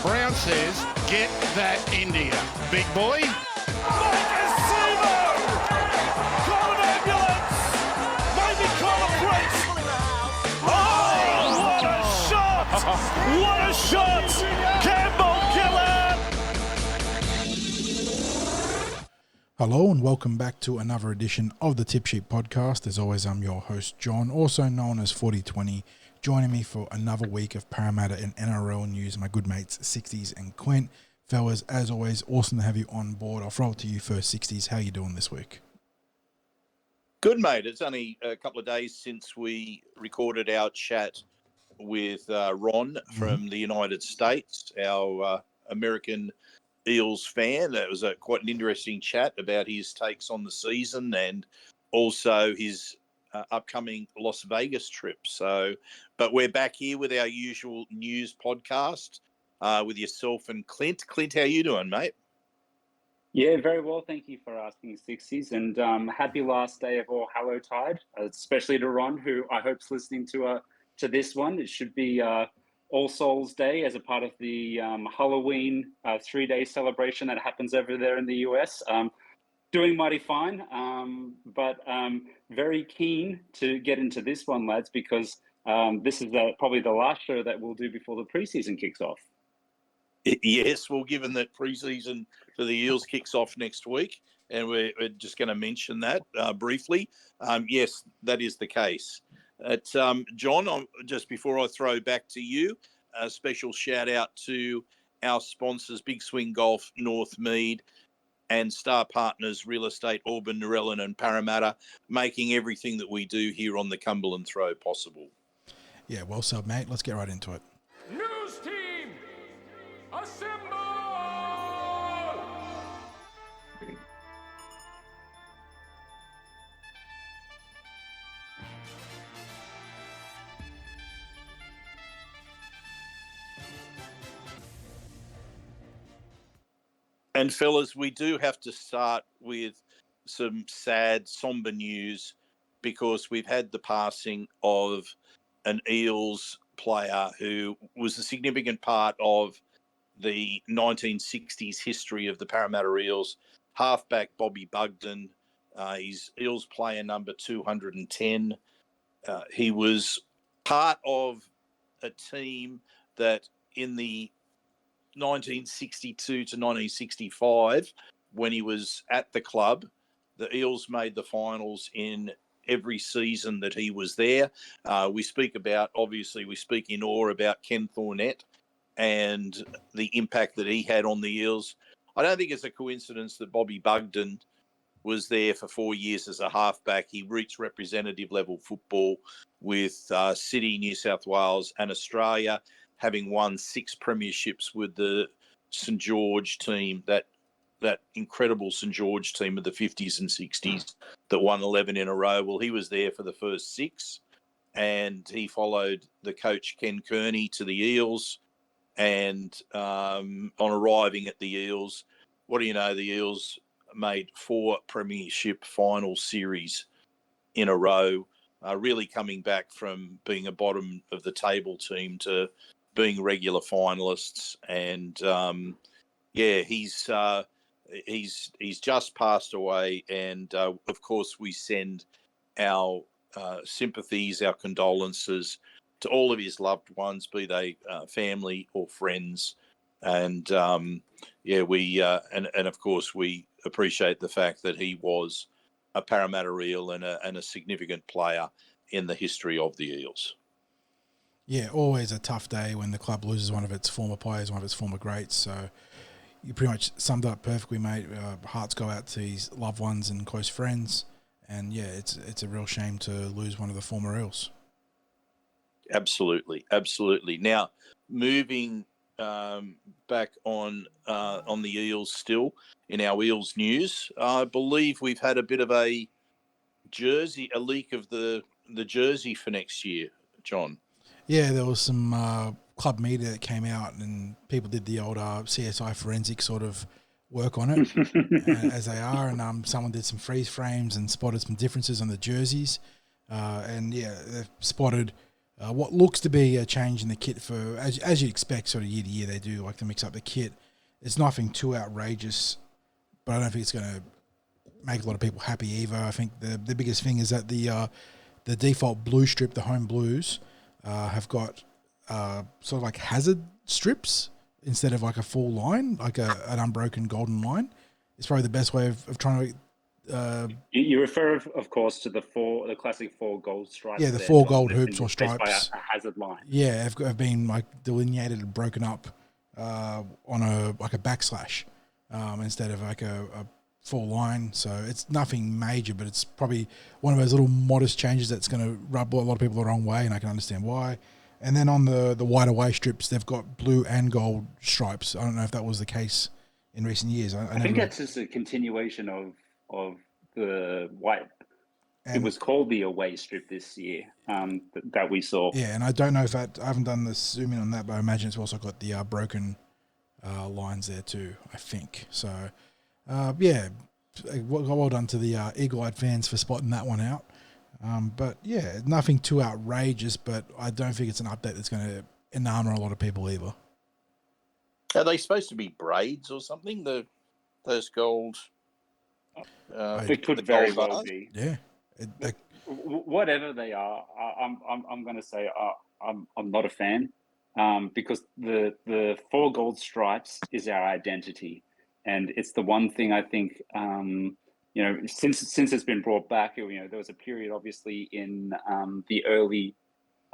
Brown says, get that India. Big boy. Sivo! Call an ambulance! Maybe call a priest! Oh, what a shot! What a shot! Campbell killer! Hello and welcome back to another edition of the Tip Sheet Podcast. As always, I'm your host, John, also known as Forty20. Joining me for another week of Parramatta and NRL news, my good mates, Sixties and Clint. Fellas, as always, awesome to have you on board. I'll throw it to you first, Sixties. How are you doing this week? Good, mate. It's only a couple of days since we recorded our chat with Ron from the United States, our American Eels fan. That was quite an interesting chat about his takes on the season and also his upcoming Las Vegas trip. But we're back here with our usual news podcast with yourself and Clint. Clint, how you doing, mate? Yeah, very well. Thank you for asking, Sixties, and happy last day of All Hallowtide, especially to Ron, who I hope's listening to this one. It should be All Souls Day as a part of the Halloween 3-day celebration that happens over there in the US. Doing mighty fine, but very keen to get into this one, lads, because this is probably the last show that we'll do before the preseason kicks off. Yes, well, given that preseason for the Eels kicks off next week, and we're just going to mention that briefly, yes, that is the case. John, just before I throw back to you, a special shout out to our sponsors, Big Swing Golf, Northmead, and star partners, Real Estate, Auburn, Narellan and Parramatta, making everything that we do here on the Cumberland Throw possible. Yeah, well said, mate. Let's get right into it. News team, assemble! And fellas, we do have to start with some sad, sombre news because we've had the passing of an Eels player who was a significant part of the 1960s history of the Parramatta Eels, halfback Bobby Bugden. He's Eels player number 210. He was part of a team that in the 1962 to 1965, when he was at the club, the Eels made the finals in every season that he was there. We speak in awe about Ken Thornett and the impact that he had on the Eels. I don't think it's a coincidence that Bobby Bugden was there for 4 years as a halfback. He reached representative level football with City, New South Wales and Australia, having won 6 premierships with the St George team, that incredible St George team of the 50s and 60s that won 11 in a row. Well, he was there for the first 6, and he followed the coach Ken Kearney to the Eels. And on arriving at the Eels, what do you know, the Eels made 4 premiership final series in a row, really coming back from being a bottom of the table team to being regular finalists. And he's just passed away, and of course we send our sympathies, our condolences to all of his loved ones, be they family or friends. And and of course we appreciate the fact that he was a Parramatta Eel and a significant player in the history of the Eels. Yeah, always a tough day when the club loses one of its former players, one of its former greats. So you pretty much summed it up perfectly, mate. Hearts go out to his loved ones and close friends. And, yeah, it's a real shame to lose one of the former Eels. Absolutely, absolutely. Now, moving back on the Eels still, in our Eels news, I believe we've had a bit of a leak of the jersey for next year, John. Yeah, there was some club media that came out and people did the old CSI forensic sort of work on it, as they are, and someone did some freeze frames and spotted some differences on the jerseys. And, yeah, they've spotted what looks to be a change in the kit for, as you'd expect, sort of year to year, they do like to mix up the kit. It's nothing too outrageous, but I don't think it's going to make a lot of people happy either. I think the biggest thing is that the default blue strip, the home blues, have got sort of like hazard strips instead of like a full line, like an unbroken golden line. It's probably the best way of trying to. You refer, of course, to the classic 4 gold stripes. Yeah, the there, 4 John, gold that's hoops been or replaced by stripes. a hazard line. Yeah, have been like delineated and broken up on a backslash instead of like a full line. So it's nothing major, but it's probably one of those little modest changes that's going to rub a lot of people the wrong way, and I can understand why. And then on the wide away strips, they've got blue and gold stripes. I don't know if that was the case in recent years. I think that's just a continuation of the white. It was called the away strip this year that we saw. Yeah, and I don't know if I haven't done the zoom in on that, but I imagine it's also got the broken lines there too, I think. So, yeah, well done to the eagle-eyed fans for spotting that one out. But yeah, nothing too outrageous, but I don't think it's an update that's going to enamor a lot of people either. Are they supposed to be braids or something? Those gold. They could very well be. Yeah. Whatever they are, I'm going to say I'm not a fan because the 4 gold stripes is our identity, and it's the one thing I think since it's been brought back. There was a period obviously in the early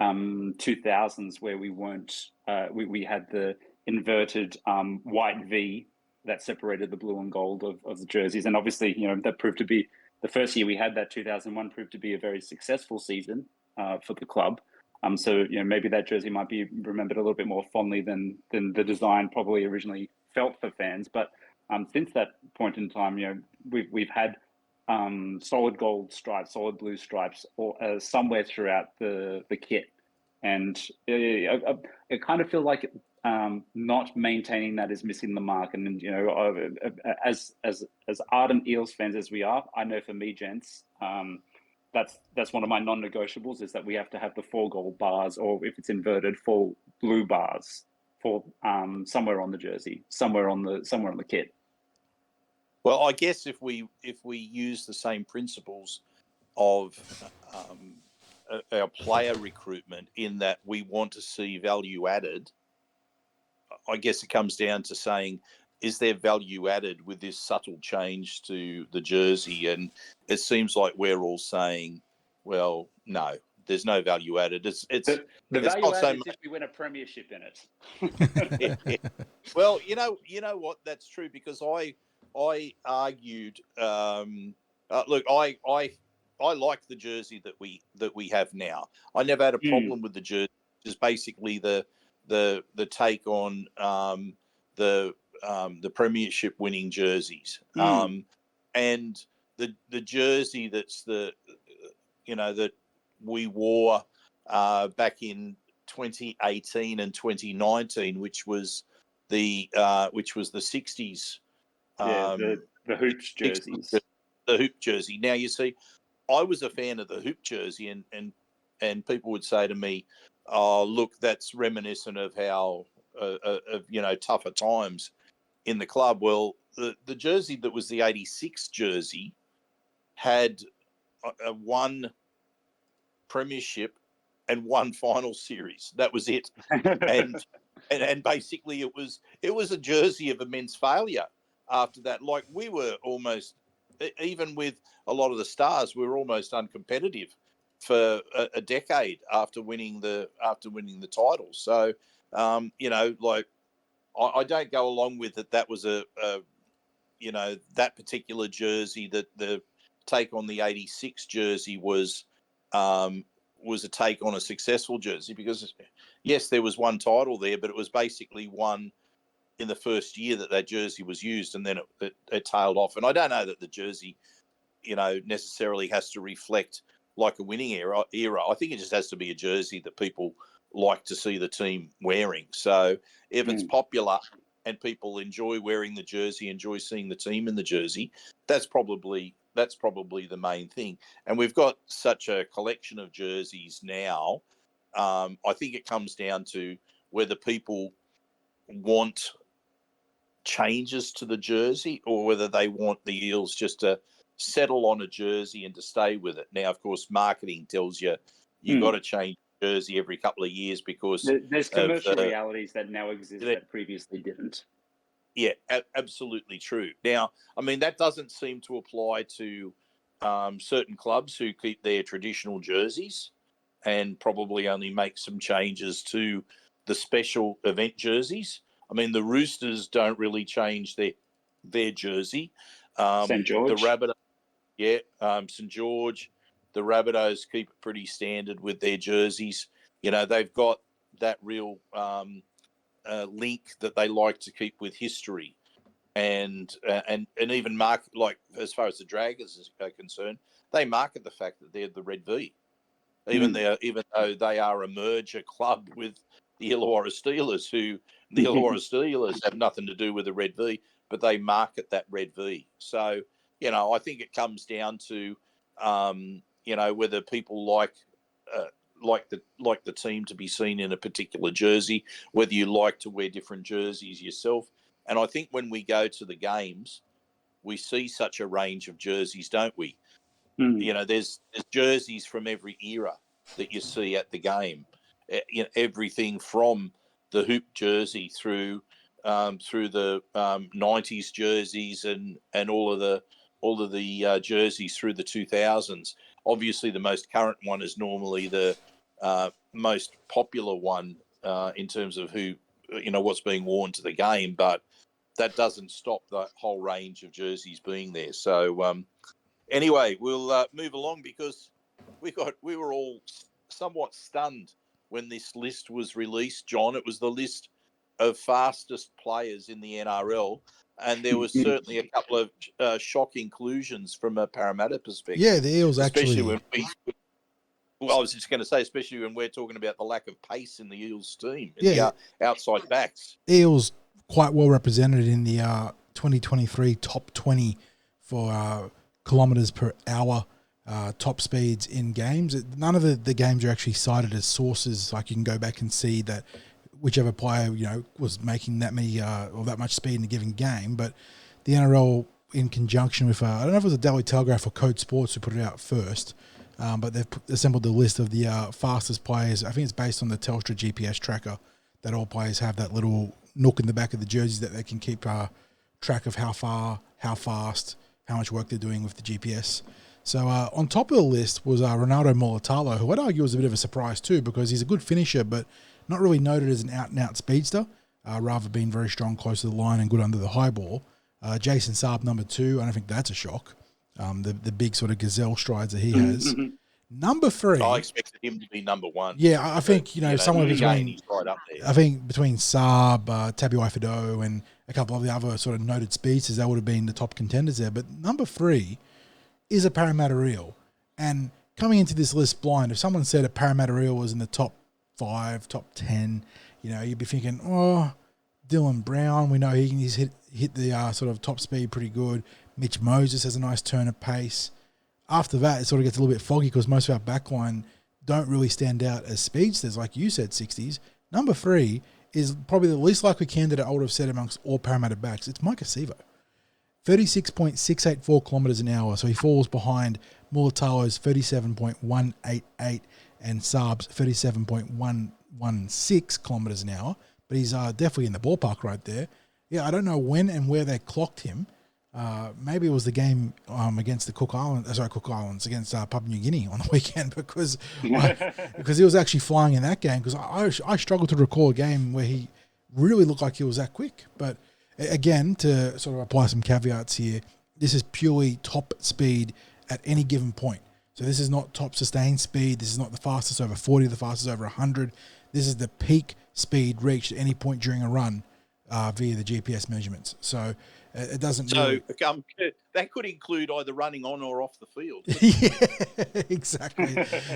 2000s where we weren't we had the inverted white V that separated the blue and gold of the jerseys, and obviously that proved to be. The first year we had that 2001 proved to be a very successful season for the club. So maybe that jersey might be remembered a little bit more fondly than the design probably originally felt for fans. But since that point in time, we've had solid gold stripes, solid blue stripes, or somewhere throughout the kit, and I kind of feel like not maintaining that is missing the mark. And as ardent Eels fans as we are, I know for me, gents, that's one of my non-negotiables is that we have to have the 4 gold bars, or if it's inverted, 4 blue bars for somewhere on the jersey, somewhere on the kit. Well, I guess if we use the same principles of our player recruitment in that we want to see value added, I guess it comes down to saying, is there value added with this subtle change to the jersey? And it seems like we're all saying, well, no, there's no value added. The value added is if we win a premiership in it. Yeah. Well, you know what? That's true, because I argued. Look, I like the jersey that we have now. I never had a problem with the jersey. Just basically the take on the premiership winning jerseys, and the jersey that's that we wore back in 2018 and 2019, which was the Sixties. The hoops jerseys. The hoop jersey. Now you see, I was a fan of the hoop jersey, and people would say to me, "Oh, look, that's reminiscent of how tougher times in the club." Well, the jersey that was the '86 jersey had one premiership and one final series. That was it, and basically it was a jersey of immense failure. After that, like, we were almost, even with a lot of the stars, we were almost uncompetitive for a decade after winning the title. So, like, I don't go along with it. That was that particular jersey, that the take on the '86 jersey was a take on a successful jersey, because yes, there was one title there, but it was basically one in the first year that jersey was used, and then it tailed off. And I don't know that the jersey, necessarily has to reflect like a winning era. I think it just has to be a jersey that people like to see the team wearing. So if it's popular and people enjoy wearing the jersey, enjoy seeing the team in the jersey, that's probably the main thing. And we've got such a collection of jerseys now I think it comes down to whether people want changes to the jersey or whether they want the Eels just to settle on a jersey and to stay with it. Now, of course, marketing tells you got to change the jersey every couple of years because There's of commercial realities that now exist that previously didn't. Yeah, absolutely true. Now, I mean, that doesn't seem to apply to certain clubs who keep their traditional jerseys and probably only make some changes to the special event jerseys. I mean, the Roosters don't really change their jersey. St. George. The Rabbitohs, St. George, the Rabbitohs keep it pretty standard with their jerseys. You know, they've got that real link that they like to keep with history, and even market, like as far as the Dragons are concerned, they market the fact that they're the Red V, even though they are a merger club with the Illawarra Steelers, who the Illawarra Steelers have nothing to do with the Red V, but they market that Red V. So, you know, I think it comes down to, you know, whether people like the team to be seen in a particular jersey, whether you like to wear different jerseys yourself. And I think when we go to the games, we see such a range of jerseys, don't we? You know, there's jerseys from every era that you see at the game. You know, everything from the hoop jersey through the 90s jerseys and all of the jerseys through the 2000s. Obviously, the most current one is normally the most popular one in terms of who, you know, what's being worn to the game, but that doesn't stop the whole range of jerseys being there. So anyway, we'll move along because we were all somewhat stunned when this list was released, John. It was the list of fastest players in the NRL, and there was certainly a couple of shock inclusions from a Parramatta perspective. Yeah, the Eels especially actually. Well, I was just going to say, especially when we're talking about the lack of pace in the Eels team, Yeah. the outside backs. Eels quite well represented in the 2023 top 20 for kilometres per hour top speeds in games. None of the games are actually cited as sources. Like, you can go back and see that whichever player, you know, was making that many or that much speed in a given game. But the NRL, in conjunction with I don't know if it was the Daily Telegraph or Code Sports who put it out first, but they've assembled the list of the fastest players. I think it's based on the Telstra GPS tracker that all players have, that little nook in the back of the jerseys that they can keep track of how far, how fast, how much work they're doing with the GPS. So on top of the list was Ronaldo Mulitalo, who I'd argue was a bit of a surprise too, because he's a good finisher, but not really noted as an out-and-out speedster, rather being very strong close to the line and good under the high ball. Jason Saab, number 2, I don't think that's a shock. The big sort of gazelle strides that he has. Number 3. I expected him to be number 1. Yeah, I think, somewhere between, he's right up there. I think between Saab, Tabuai-Fidow, and a couple of the other sort of noted speedsters, that would have been the top contenders there. But number 3 is a Parramatta Eel. And coming into this list blind, if someone said a Parramatta Eel was in the top 5, top 10, you'd be thinking, oh, Dylan Brown, we know he's hit the sort of top speed pretty good. Mitch Moses has a nice turn of pace. After that, it sort of gets a little bit foggy because most of our backline don't really stand out as speedsters, like you said, 60s. Number 3 is probably the least likely candidate I would have said amongst all Parramatta backs. It's Micah Sivo. 36.684 kilometres an hour, so he falls behind Mulitalo's 37.188 and Saab's 37.116 kilometres an hour, but he's definitely in the ballpark right there. Yeah, I don't know when and where they clocked him. Maybe it was the game against the Cook Islands, against Papua New Guinea on the weekend, because he was actually flying in that game, because I struggled to recall a game where he really looked like he was that quick. But again, to sort of apply some caveats here, this is purely top speed at any given point. So this is not top sustained speed. This is not the fastest over 40, the fastest over 100. This is the peak speed reached at any point during a run via the GPS measurements. So it doesn't. So that could include either running on or off the field. Yeah,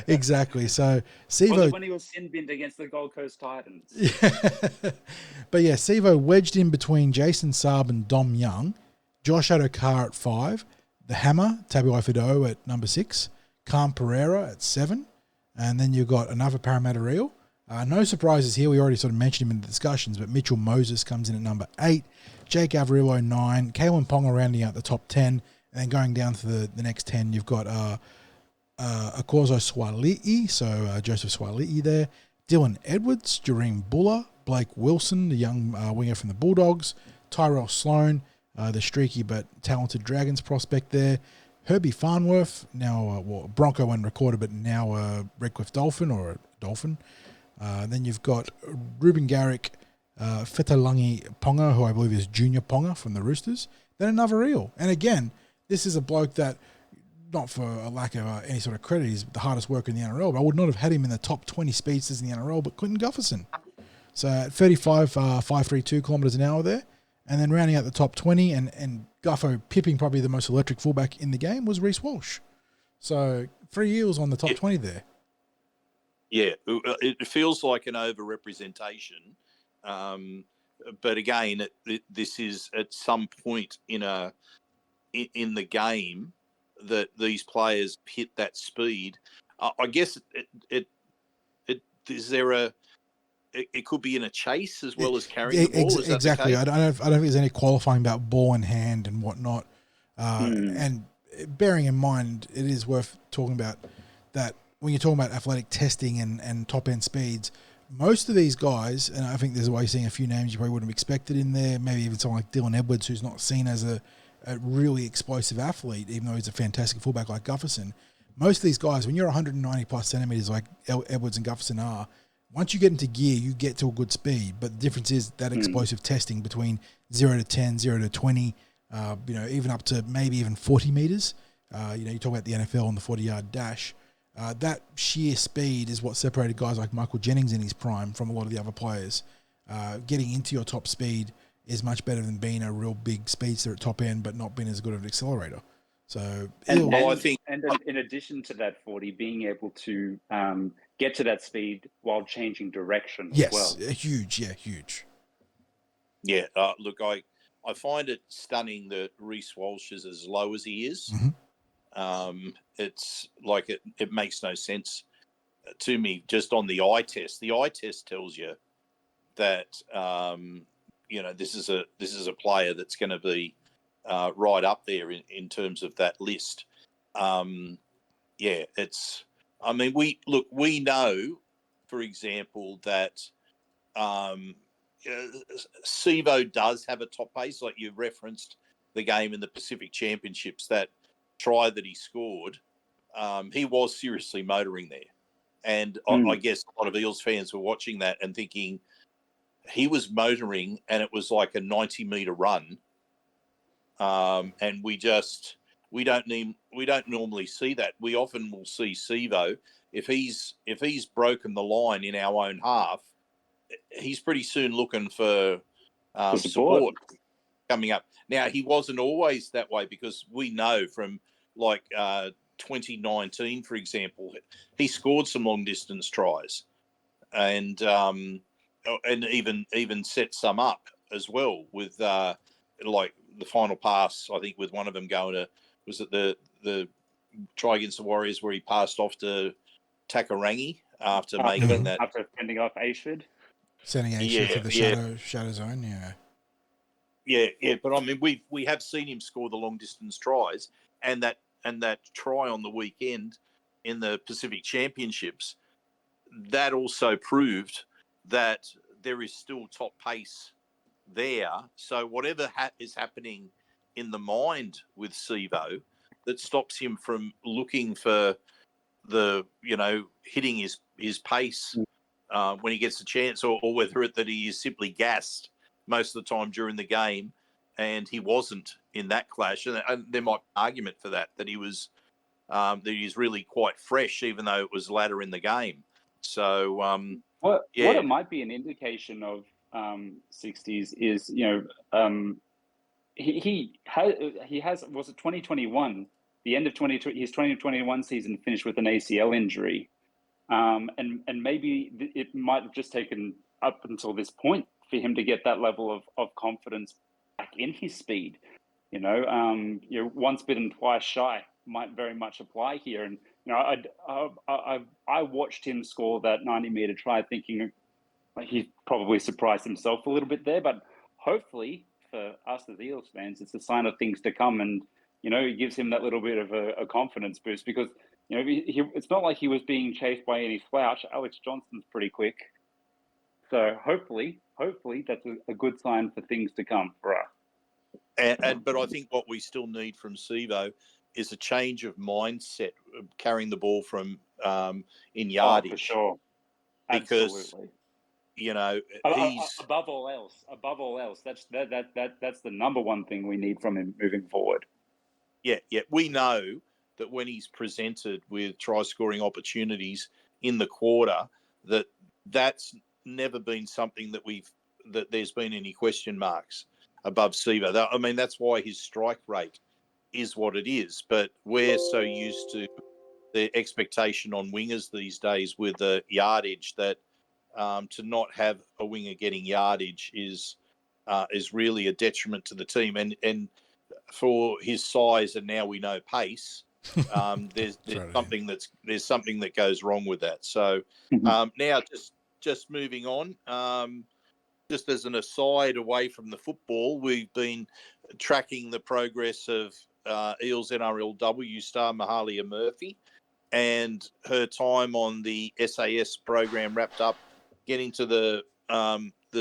exactly. So Sivo, when he was sin binned against the Gold Coast Titans. Yeah. But yeah, Sivo wedged in between Jason Saab and Dom Young, Josh Adokar at 5, the Hammer Tabuai-Fidow at number 6, Cam Pereira at 7, And then you've got another Parramatta Eel. No surprises here. We already sort of mentioned him in the discussions, but Mitchell Moses comes in at number 8. Jake Averillo, 9. Kalen Ponga rounding out the top 10. And then going down to the next 10, you've got Akozo Swali'i, so Joseph Swali'i there. Dylan Edwards, Jareem Buller, Blake Wilson, the young winger from the Bulldogs. Tyrell Sloan, the streaky but talented Dragons prospect there. Herbie Farnworth, now Bronco when recorded, but now a Redcliffe Dolphin or a Dolphin. Then you've got Ruben Garrick, Fetalangi Ponga, who I believe is Junior Ponga from the Roosters. Then another Eel. And again, this is a bloke that, not for a lack of any sort of credit, he's the hardest worker in the NRL, but I would not have had him in the top 20 speedsters in the NRL, but Clinton Gufferson. So at 35, 532 kilometres an hour there. And then rounding out the top 20 and Guffo pipping probably the most electric fullback in the game was Reece Walsh. So 3 Eels on the top 20 there. Yeah, it feels like an overrepresentation. But again, this is at some point in the game that these players hit that speed. I guess it could be in a chase as well as carrying the ball. Is that exactly. the case? I don't think there's any qualifying about ball in hand and whatnot. And bearing in mind, it is worth talking about that when you're talking about athletic testing and top end speeds, most of these guys, and I think there's a way seeing a few names you probably wouldn't have expected in there, maybe even someone like Dylan Edwards, who's not seen as a really explosive athlete, even though he's a fantastic fullback like Gufferson. Most of these guys, when you're 190 plus centimetres like Edwards and Gufferson are, once you get into gear, you get to a good speed. But the difference is that explosive testing between 0 to 10, 0 to 20, even up to maybe even 40 metres. You talk about the NFL and the 40-yard dash. That sheer speed is what separated guys like Michael Jennings in his prime from a lot of the other players. Getting into your top speed is much better than being a real big speedster at top end, but not being as good of an accelerator. So, and in addition to that 40, being able to get to that speed while changing direction as well. Yes, huge. Yeah, look, I find it stunning that Reece Walsh is as low as he is. Mm-hmm. It's like it makes no sense to me just on the eye test. The eye test tells you that this is a player that's going to be right up there in terms of that list. We know, for example, that Sivo does have a top pace, like you referenced the game in the Pacific Championships, that try that he scored. He was seriously motoring there. And I guess a lot of Eels fans were watching that and thinking he was motoring and it was like a 90-metre run. And we don't normally see that. We often will see Sivo if he's broken the line in our own half, he's pretty soon looking for support coming up. Now, he wasn't always that way, because we know from 2019, for example, he scored some long distance tries, and even set some up as well with like the final pass. I think with one of them going to, was it the try against the Warriors where he passed off to Takarangi after fending off Ashford, sending Ashford to the shadow zone. Yeah. But I mean, we have seen him score the long distance tries, and that try on the weekend in the Pacific Championships, that also proved that there is still top pace there. So whatever is happening in the mind with Sivo that stops him from looking for the, hitting his pace when he gets a chance, or whether that he is simply gassed most of the time during the game, and he wasn't in that clash. And there might be an argument for that he was that he's really quite fresh, even though it was later in the game. So what it might be an indication of, Sixties is, he has was it 2021, the end of 2020, his 2021 season finished with an ACL injury, and maybe it might have just taken up until this point for him to get that level of confidence back in his speed. Once bitten, twice shy might very much apply here, and I watched him score that 90-meter try, thinking he probably surprised himself a little bit there, but hopefully for us as Eels fans, it's a sign of things to come, and it gives him that little bit of a confidence boost because it's not like he was being chased by any slouch. Alex Johnston's pretty quick, so hopefully that's a good sign for things to come for us. But I think what we still need from Sivo is a change of mindset, carrying the ball from in yardage. For sure, because absolutely. He's above all else. That's the number one thing we need from him moving forward. Yeah. We know that when he's presented with try-scoring opportunities in the quarter, that's never been something that there's been any question marks above Sivo. I mean, that's why his strike rate is what it is. But we're so used to the expectation on wingers these days with the yardage that to not have a winger getting yardage is really a detriment to the team. And for his size, and now we know pace, there's something that goes wrong with that. So now just moving on. Just as an aside, away from the football, we've been tracking the progress of Eels NRLW star Mahalia Murphy, and her time on the SAS program wrapped up, getting to the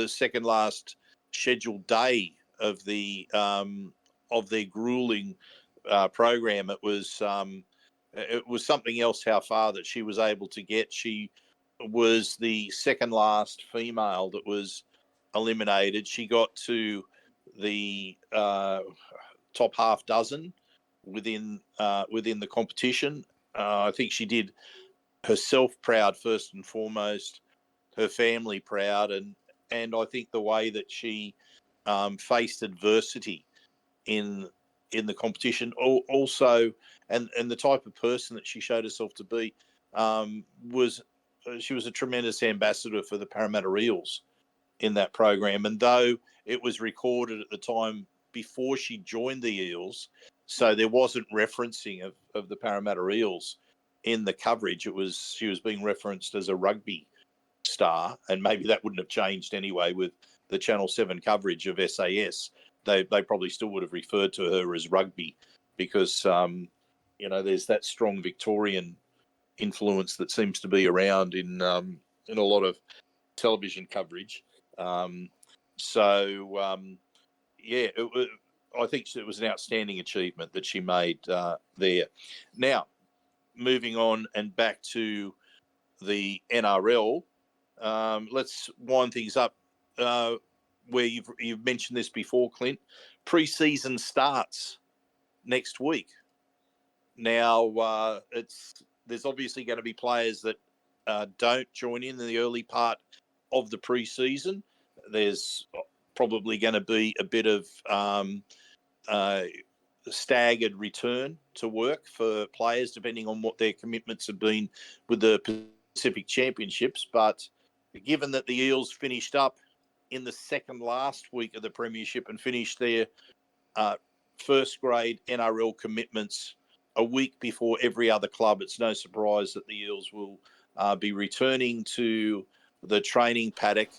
second last scheduled day of their grueling program. It was something else how far that she was able to get. She was the second last female that was eliminated. She got to the top half dozen within the competition. I think she did herself proud first and foremost, her family proud, and I think the way that she faced adversity in the competition also, and the type of person that she showed herself to be, she was a tremendous ambassador for the Parramatta Eels in that program. And though it was recorded at the time before she joined the Eels, so there wasn't referencing of the Parramatta Eels in the coverage. She was being referenced as a rugby star, and maybe that wouldn't have changed anyway with the Channel 7 coverage of SAS. They probably still would have referred to her as rugby because, there's that strong Victorian influence that seems to be around in a lot of television coverage. I think it was an outstanding achievement that she made there. Now, moving on and back to the NRL, let's wind things up where you've mentioned this before, Clint. Pre-season starts next week. Now, there's obviously going to be players that don't join in the early part of the pre-season. There's probably going to be a bit of staggered return to work for players, depending on what their commitments have been with the Pacific Championships. But given that the Eels finished up in the second last week of the Premiership and finished their first grade NRL commitments a week before every other club, it's no surprise that the Eels will be returning to the training paddock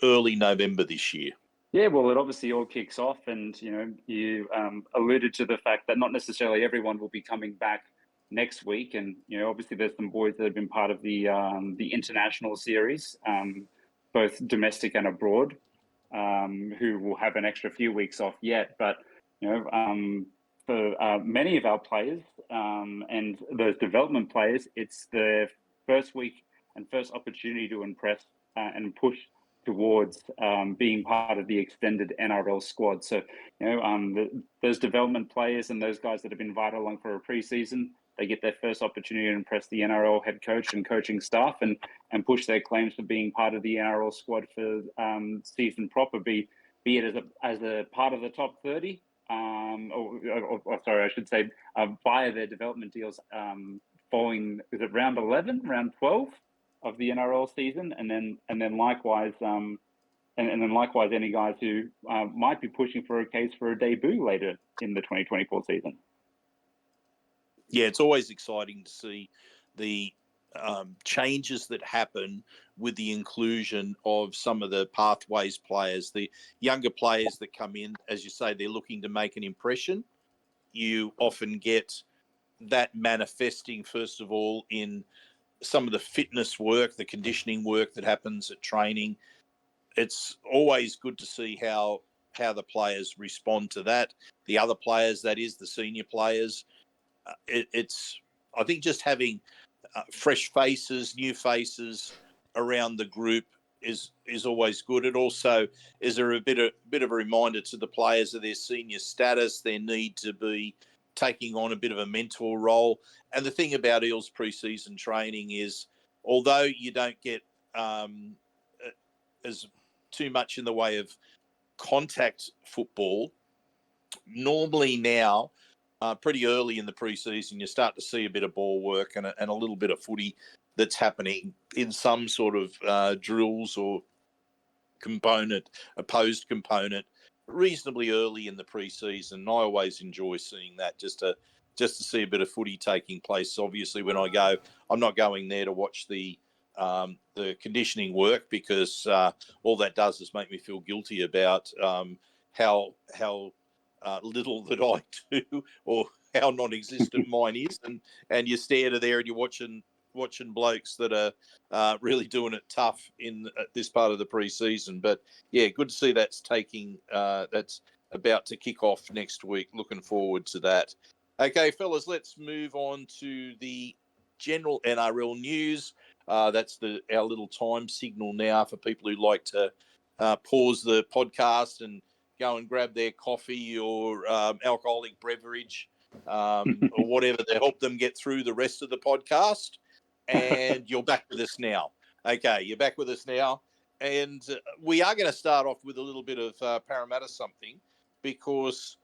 early November this year. Yeah, well, it obviously all kicks off, and you alluded to the fact that not necessarily everyone will be coming back next week, and obviously there's some boys that have been part of the international series, both domestic and abroad, who will have an extra few weeks off yet. But for many of our players and those development players, it's the first week and first opportunity to impress and push towards being part of the extended NRL squad. So, those development players and those guys that have been invited along for a preseason, they get their first opportunity to impress the NRL head coach and coaching staff and push their claims for being part of the NRL squad for season proper, be it as a part of the top 30, sorry, I should say, via their development deals following, is it round 11, round 12? Of the NRL season, and then likewise, and then likewise, any guys who might be pushing for a case for a debut later in the 2024 season. Yeah, it's always exciting to see the changes that happen with the inclusion of some of the pathways players, the younger players that come in. As you say, they're looking to make an impression. You often get that manifesting, first of all, in some of the fitness work, the conditioning work that happens at training. It's always good to see how the players respond to that. The other players, that is, the senior players. It's, I think, just having fresh faces, new faces around the group is always good. It also is a bit of a reminder to the players of their senior status, their need to be taking on a bit of a mentor role. And the thing about Eels pre-season training is, although you don't get as too much in the way of contact football, normally now, pretty early in the pre-season, you start to see a bit of ball work and a little bit of footy that's happening in some sort of drills or component, opposed component, reasonably early in the pre-season. I always enjoy seeing that, just to see a bit of footy taking place. Obviously, when I go, I'm not going there to watch the conditioning work, because all that does is make me feel guilty about how little that I do, or how non-existent mine is, and you stare to there and you're watching blokes that are really doing it tough in this part of the pre-season. But yeah, good to see that's about to kick off next week. Looking forward to that. Okay, fellas, let's move on to the general NRL news. That's our little time signal now for people who like to pause the podcast and go and grab their coffee or alcoholic beverage or whatever to help them get through the rest of the podcast. And you're back with us now. Okay, you're back with us now. And we are going to start off with a little bit of Parramatta something, because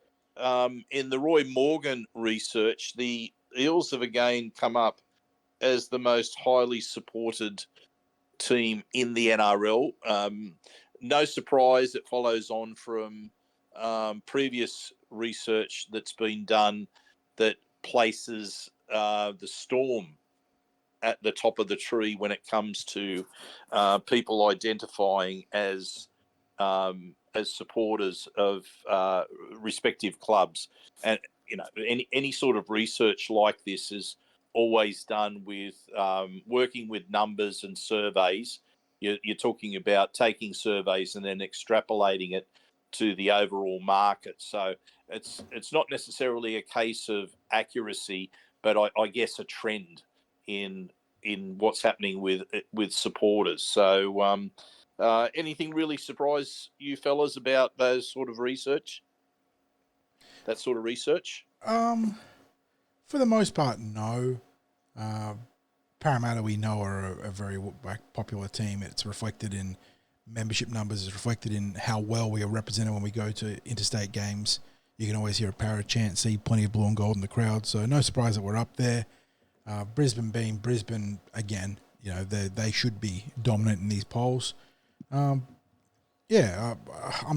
in the Roy Morgan research, the Eels have again come up as the most highly supported team in the NRL. No surprise, it follows on from previous research that's been done that places the Storm at the top of the tree when it comes to people identifying as supporters of respective clubs. And any sort of research like this is always done with working with numbers and surveys. You're talking about taking surveys and then extrapolating it to the overall market. So it's not necessarily a case of accuracy, but I guess a trend in what's happening with supporters. So anything really surprise you fellas about those sort of research? That sort of research? For the most part, no. Parramatta, we know, are a very popular team. It's reflected in membership numbers. It's reflected in how well we are represented when we go to interstate games. You can always hear a Parra chant, see plenty of blue and gold in the crowd. So no surprise that we're up there. Brisbane being Brisbane again, they should be dominant in these polls. I'm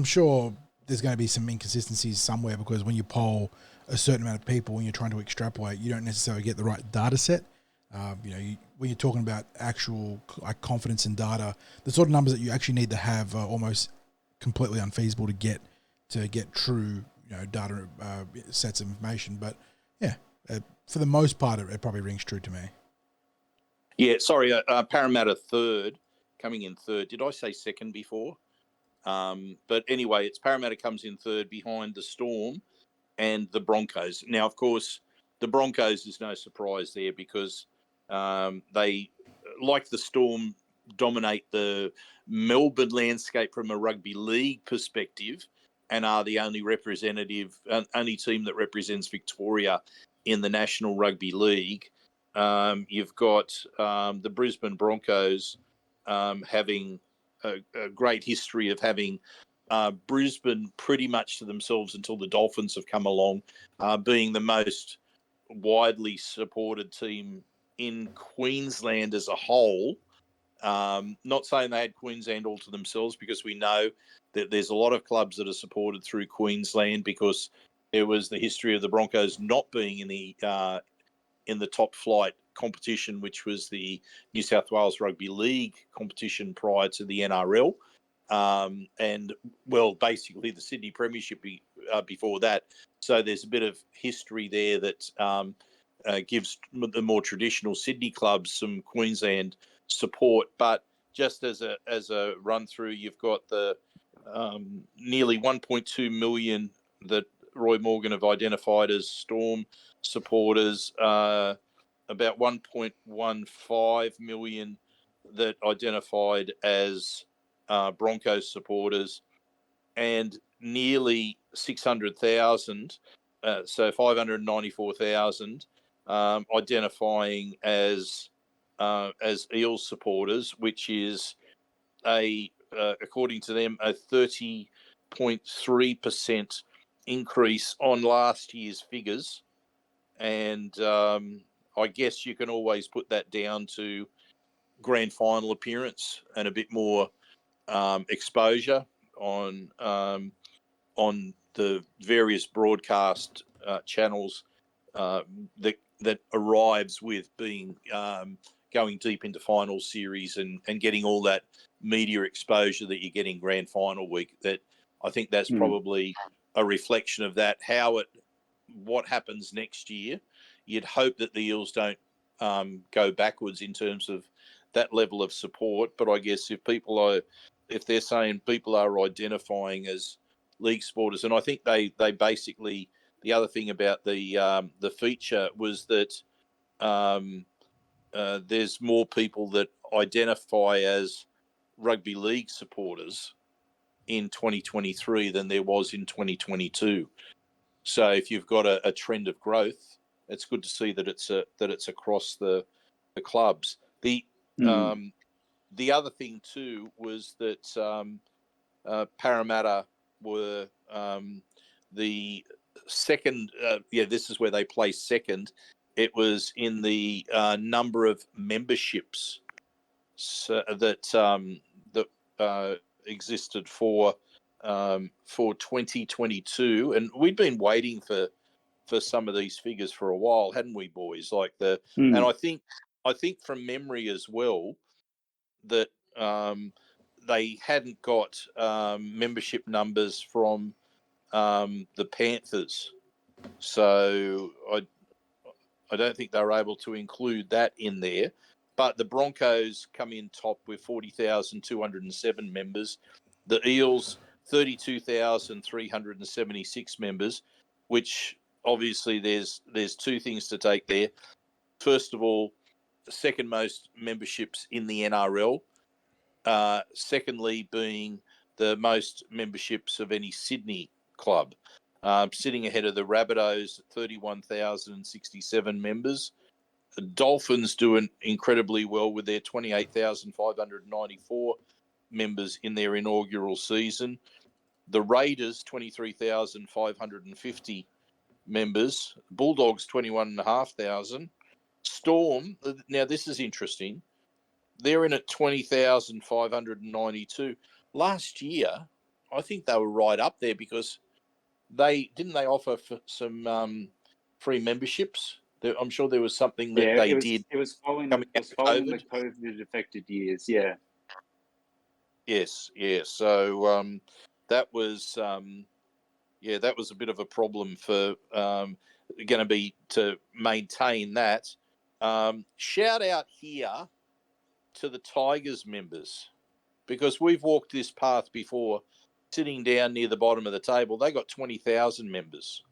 sure there's going to be some inconsistencies somewhere, because when you poll a certain amount of people, when you're trying to extrapolate, you don't necessarily get the right data set. When you're talking about actual confidence in data, the sort of numbers that you actually need to have are almost completely unfeasible to get true data sets of information. But yeah, for the most part, it probably rings true to me. Yeah, sorry, Parramatta coming in third. Did I say second before? But anyway, it's Parramatta comes in third behind the Storm and the Broncos. Now, of course, the Broncos is no surprise there, because they, like the Storm, dominate the Melbourne landscape from a rugby league perspective, and are the only team that represents Victoria in the National Rugby League. You've got the Brisbane Broncos having a great history of having Brisbane pretty much to themselves until the Dolphins have come along, being the most widely supported team in Queensland as a whole. Not saying they had Queensland all to themselves, because we know that there's a lot of clubs that are supported through Queensland, because it was the history of the Broncos not being in the in the top flight competition, which was the New South Wales Rugby League competition prior to the NRL. And, well, basically the Sydney Premiership before that. So there's a bit of history there that gives the more traditional Sydney clubs some Queensland support. But just as a run through, you've got the nearly 1.2 million that Roy Morgan have identified as Storm supporters, about 1.15 million that identified as Broncos supporters, and nearly 600,000, so 594,000, identifying as Eels supporters, which is according to them, a 30.3% increase on last year's figures. And I guess you can always put that down to grand final appearance and a bit more exposure on the various broadcast channels that arrives with being going deep into final series and getting all that media exposure that you get in grand final week. That I think that's probably a reflection of that. What happens next year? You'd hope that the Eels don't go backwards in terms of that level of support. But I guess if they're saying people are identifying as league supporters, and I think they basically, the other thing about the feature was that there's more people that identify as rugby league supporters in 2023 than there was in 2022. So if you've got a trend of growth, it's good to see that it's across the clubs. The other thing too was that Parramatta were the second. This is where they placed second. It was in the number of memberships that existed for 2022, and we'd been waiting for some of these figures for a while, hadn't we, boys? And I think from memory as well that they hadn't got membership numbers from the Panthers, so I don't think they were able to include that in there. But the Broncos come in top with 40,207 members. The Eels, 32,376 members, which obviously there's two things to take there. First of all, second most memberships in the NRL. Secondly, being the most memberships of any Sydney club. Sitting ahead of the Rabbitohs, 31,067 members. The Dolphins doing incredibly well with their 28,594 members in their inaugural season. The Raiders, 23,550 members. Bulldogs, 21,500. Storm, now this is interesting. They're in at 20,592. Last year, I think they were right up there because they offer some free memberships. I'm sure there was something that they did. It was following coming the out of COVID affected years. Yeah. Yes. Yeah. So that was that was a bit of a problem for going to be to maintain that. Shout out here to the Tigers members, because we've walked this path before, sitting down near the bottom of the table. They got 20,000 members.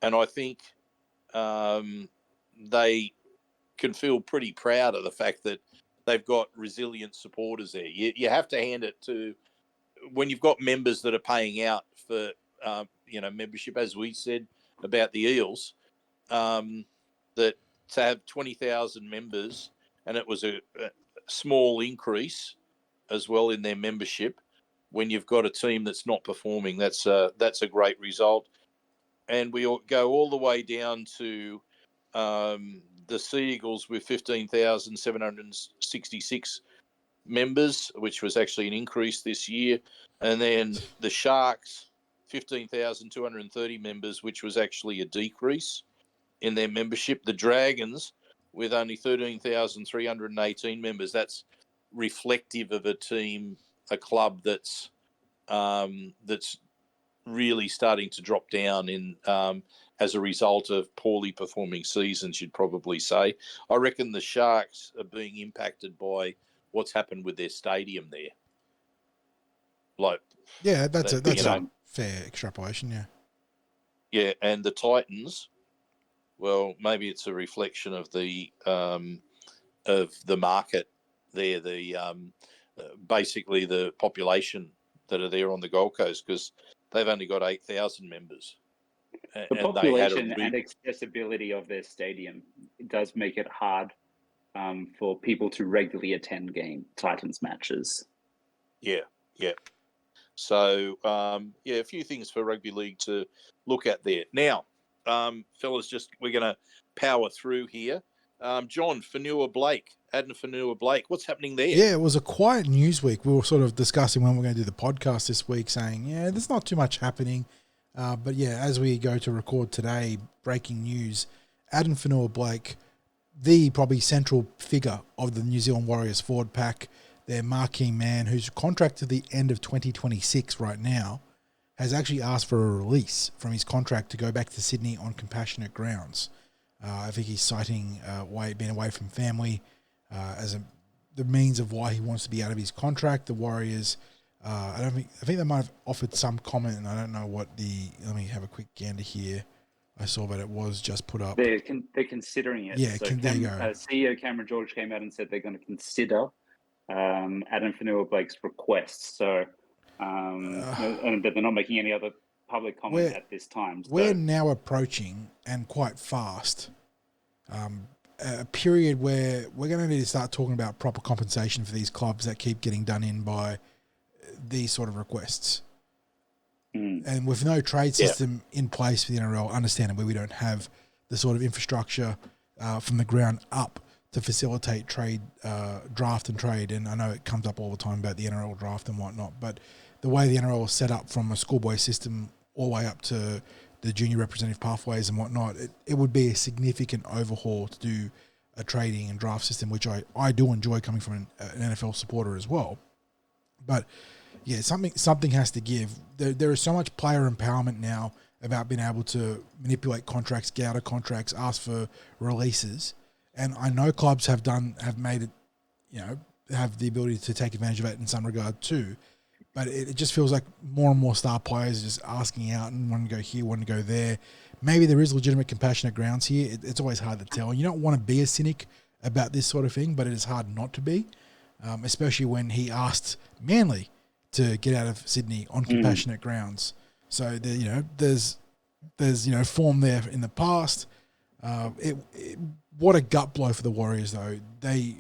And I think they can feel pretty proud of the fact that they've got resilient supporters there. You have to hand it to, when you've got members that are paying out for, membership, as we said about the Eels, that to have 20,000 members, and it was a small increase as well in their membership. When you've got a team that's not performing, that's a great result. And we go all the way down to the Sea Eagles with 15,766 members, which was actually an increase this year. And then the Sharks, 15,230 members, which was actually a decrease. in their membership. The Dragons, with only 13,318 members, that's reflective of a team, a club that's really starting to drop down in as a result of poorly performing seasons, you'd probably say. I reckon the Sharks are being impacted by what's happened with their stadium there. Like, Yeah, that's a know, fair extrapolation, yeah. yeah, and the Titans, well, maybe it's a reflection of the market there, basically the population that are there on the Gold Coast, because they've only got 8,000 members. The and they had population and accessibility of their stadium, it does make it hard for people to regularly attend Titans matches. Yeah. So, a few things for rugby league to look at there. Now, fellas, we're going to power through here. John, Fonua-Blake, Addin Fonua-Blake, what's happening there? Yeah, it was a quiet news week. We were sort of discussing when we're going to do the podcast this week, saying, yeah, there's not too much happening. But yeah, as we go to record today, breaking news, Addin Fonua-Blake, the probably central figure of the New Zealand Warriors forward pack, their marquee man, whose contract to the end of 2026 right now, has actually asked for a release from his contract to go back to Sydney on compassionate grounds. I think he's citing being away from family as the means of why he wants to be out of his contract. The Warriors, I think they might have offered some comment, and I don't know what let me have a quick gander here. I saw that it was just put up. They're considering it. Yeah, so there you go. CEO Cameron George came out and said they're going to consider Addin Fonua-Blake's requests. So, but they're not making any other public comment at this time. So. We're now approaching, and quite fast, a period where we're going to need to start talking about proper compensation for these clubs that keep getting done in by these sort of requests. And with no trade system in place for the NRL, understandably, we don't have the sort of infrastructure from the ground up to facilitate trade, draft and trade. And I know it comes up all the time about the NRL draft and whatnot, but the way the NRL is set up from a schoolboy system all the way up to the junior representative pathways and whatnot, it would be a significant overhaul to do a trading and draft system, which I do enjoy coming from an NFL supporter as well. But yeah, something has to give. There is so much player empowerment now about being able to manipulate contracts, get out of contracts, ask for releases, and I know clubs have made it, have the ability to take advantage of it in some regard too. But it just feels like more and more star players are just asking out and wanting to go here, wanting to go there. Maybe there is legitimate compassionate grounds here. It's always hard to tell. You don't want to be a cynic about this sort of thing, but it is hard not to be, especially when he asked Manly to get out of Sydney on compassionate grounds. So there's form there in the past. What a gut blow for the Warriors though. They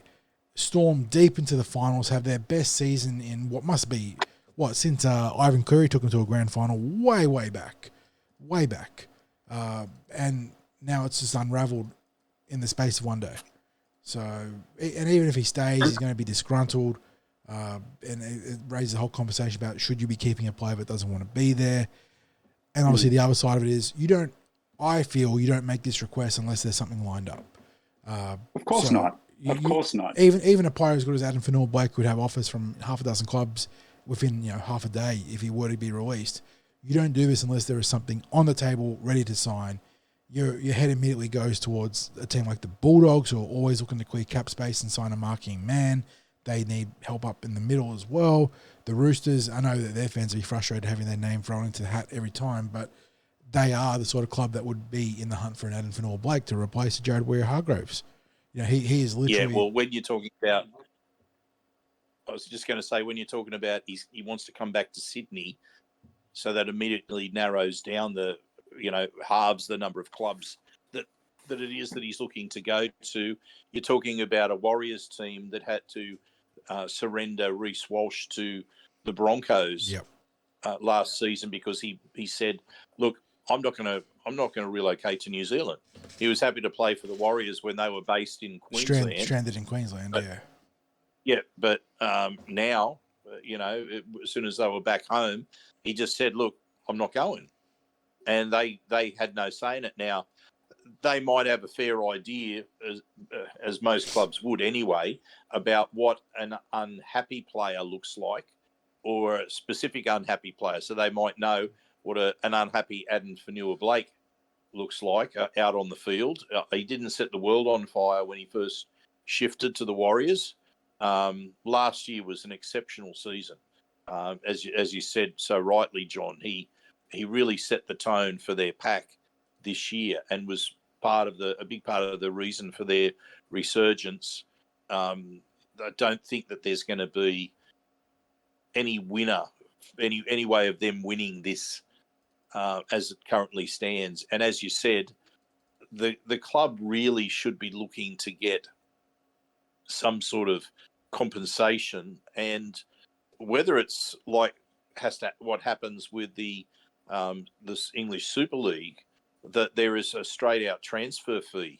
storm deep into the finals, have their best season in what must be since Ivan Cleary took them to a grand final way back. And now it's just unraveled in the space of one day. So, and even if he stays, he's going to be disgruntled. And it raises the whole conversation about should you be keeping a player that doesn't want to be there. And obviously the other side of it is I feel you don't make this request unless there's something lined up. Of course not. Of course not. Even a player as good as Addin Fonua-Blake would have offers from half a dozen clubs within half a day if he were to be released. You don't do this unless there is something on the table ready to sign. Your head immediately goes towards a team like the Bulldogs, who are always looking to clear cap space and sign a marking man. They need help up in the middle as well. The Roosters, I know that their fans will be frustrated having their name thrown into the hat every time, but they are the sort of club that would be in the hunt for an Addin Fonua-Blake to replace Jared Waerea-Hargreaves. He is literally... Yeah, well, when you're talking about... I was just going to say, when you're talking about he wants to come back to Sydney, so that immediately narrows down halves the number of clubs that it is that he's looking to go to. You're talking about a Warriors team that had to surrender Reece Walsh to the Broncos last season because he said, "Look, I'm not going to relocate to New Zealand." He was happy to play for the Warriors when they were based in Queensland, stranded in Queensland. But now, as soon as they were back home, he just said, "Look, I'm not going," and they had no say in it. Now, they might have a fair idea, as most clubs would anyway, about what an unhappy player looks like, or a specific unhappy player. So they might know what an unhappy Addin Fonua-Blake looks like out on the field. He didn't set the world on fire when he first shifted to the Warriors. Last year was an exceptional season. As you said so rightly, John, he really set the tone for their pack this year and was a big part of the reason for their resurgence. I don't think that there's going to be any winner, any way of them winning this as it currently stands. And as you said, the club really should be looking to get some sort of compensation, and whether it's like what happens with this English Super League, that there is a straight out transfer fee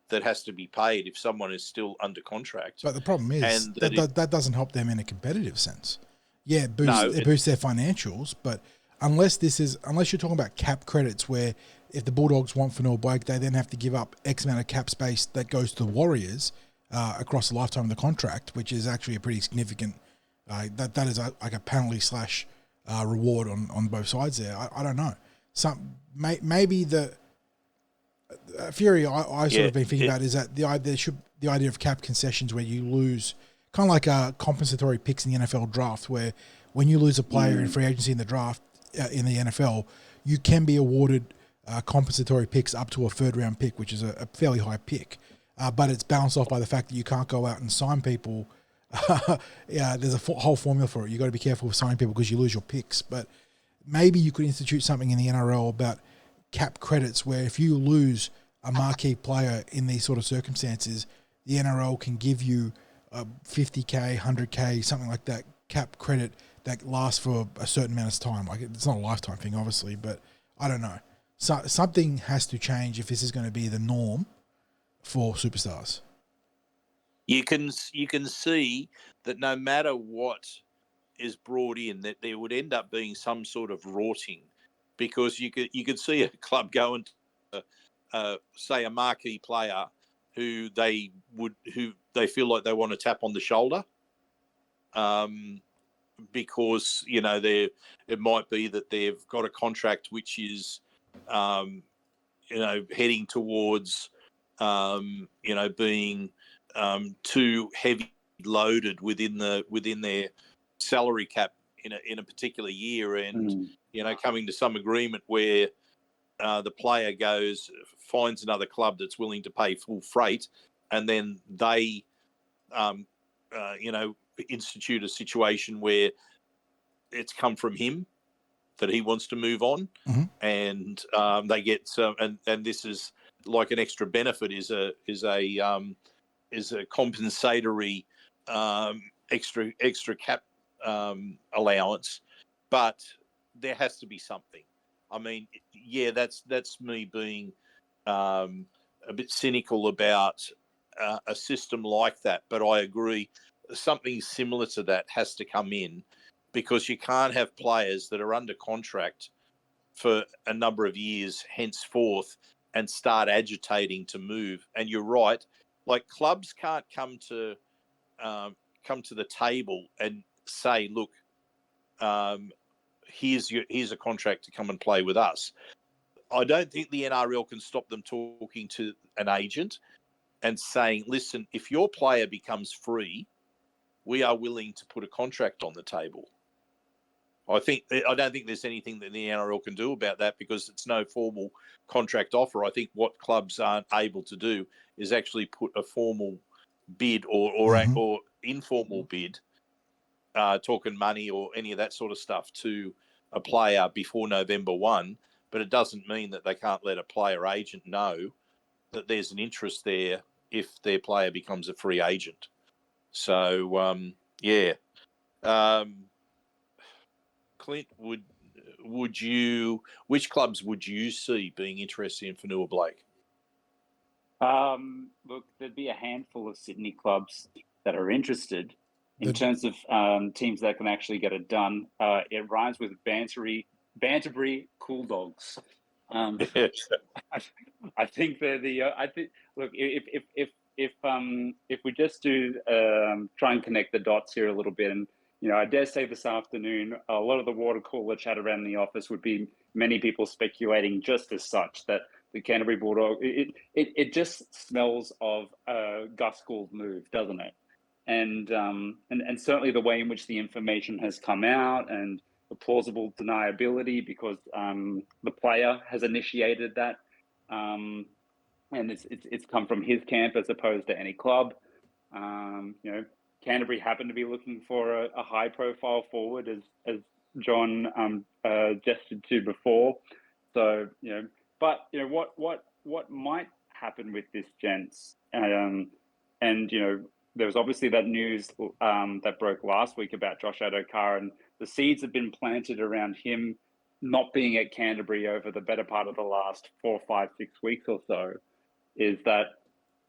that has to be paid if someone is still under contract. But the problem is and that doesn't help them in a competitive sense. Yeah, it No, boosts their financials, but unless you're talking about cap credits, where if the Bulldogs want Fonua-Blake, they then have to give up X amount of cap space that goes to the Warriors across the lifetime of the contract, which is actually a pretty significant. That is like a penalty / reward on both sides there. I don't know. Maybe the Fury I sort of been thinking about is that the idea of cap concessions where you lose, kind of like compensatory picks in the NFL draft, where when you lose a player in free agency in the draft in the NFL, you can be awarded compensatory picks up to a third round pick, which is a fairly high pick, but it's balanced off by the fact that you can't go out and sign people. Yeah, there's a whole formula for it. You got to be careful with signing people because you lose your picks. But maybe you could institute something in the NRL about cap credits, where if you lose a marquee player in these sort of circumstances, the NRL can give you a 50K, 100K, something like that cap credit that lasts for a certain amount of time. Like, it's not a lifetime thing, obviously, but I don't know. So something has to change if this is going to be the norm for superstars. You can see that no matter what is brought in, that there would end up being some sort of rorting, because you could see a club going to, say, a marquee player who they feel like they want to tap on the shoulder, because it might be that they've got a contract which is heading towards being too heavy loaded within their salary cap in a particular year, and coming to some agreement where the player finds another club that's willing to pay full freight, and then they institute a situation where it's come from him that he wants to move on, and they get some, and this is like an extra benefit is a compensatory extra cap allowance, but there has to be something. I mean, yeah, that's me being a bit cynical about a system like that, but I agree something similar to that has to come in, because you can't have players that are under contract for a number of years henceforth and start agitating to move. And you're right, like, clubs can't come to the table and say, look, here's a contract to come and play with us. I don't think the NRL can stop them talking to an agent and saying, listen, if your player becomes free, we are willing to put a contract on the table. I don't think there's anything that the NRL can do about that, because it's no formal contract offer. I think what clubs aren't able to do is actually put a formal bid or informal bid, talking money or any of that sort of stuff, to a player before November 1. But it doesn't mean that they can't let a player agent know that there's an interest there if their player becomes a free agent. So, Clint, which clubs would you see being interested in Fonua-Blake? Look, there'd be a handful of Sydney clubs that are interested. In terms of teams that can actually get it done, it rhymes with Banterbury Cool Dogs. I think they're the. I think. Look, if we just do try and connect the dots here a little bit, and I dare say this afternoon, a lot of the water cooler chat around the office would be many people speculating just as such that the Canterbury Bulldog. It just smells of a Gus Gould move, doesn't it? And certainly the way in which the information has come out and the plausible deniability because the player has initiated that. And it's come from his camp as opposed to any club. Canterbury happened to be looking for a high-profile forward, as John gestured to before. So but what might happen with this, gents? There was obviously that news that broke last week about Josh Adokar, and the seeds have been planted around him not being at Canterbury over the better part of the last 4, 5, 6 weeks or so. Is that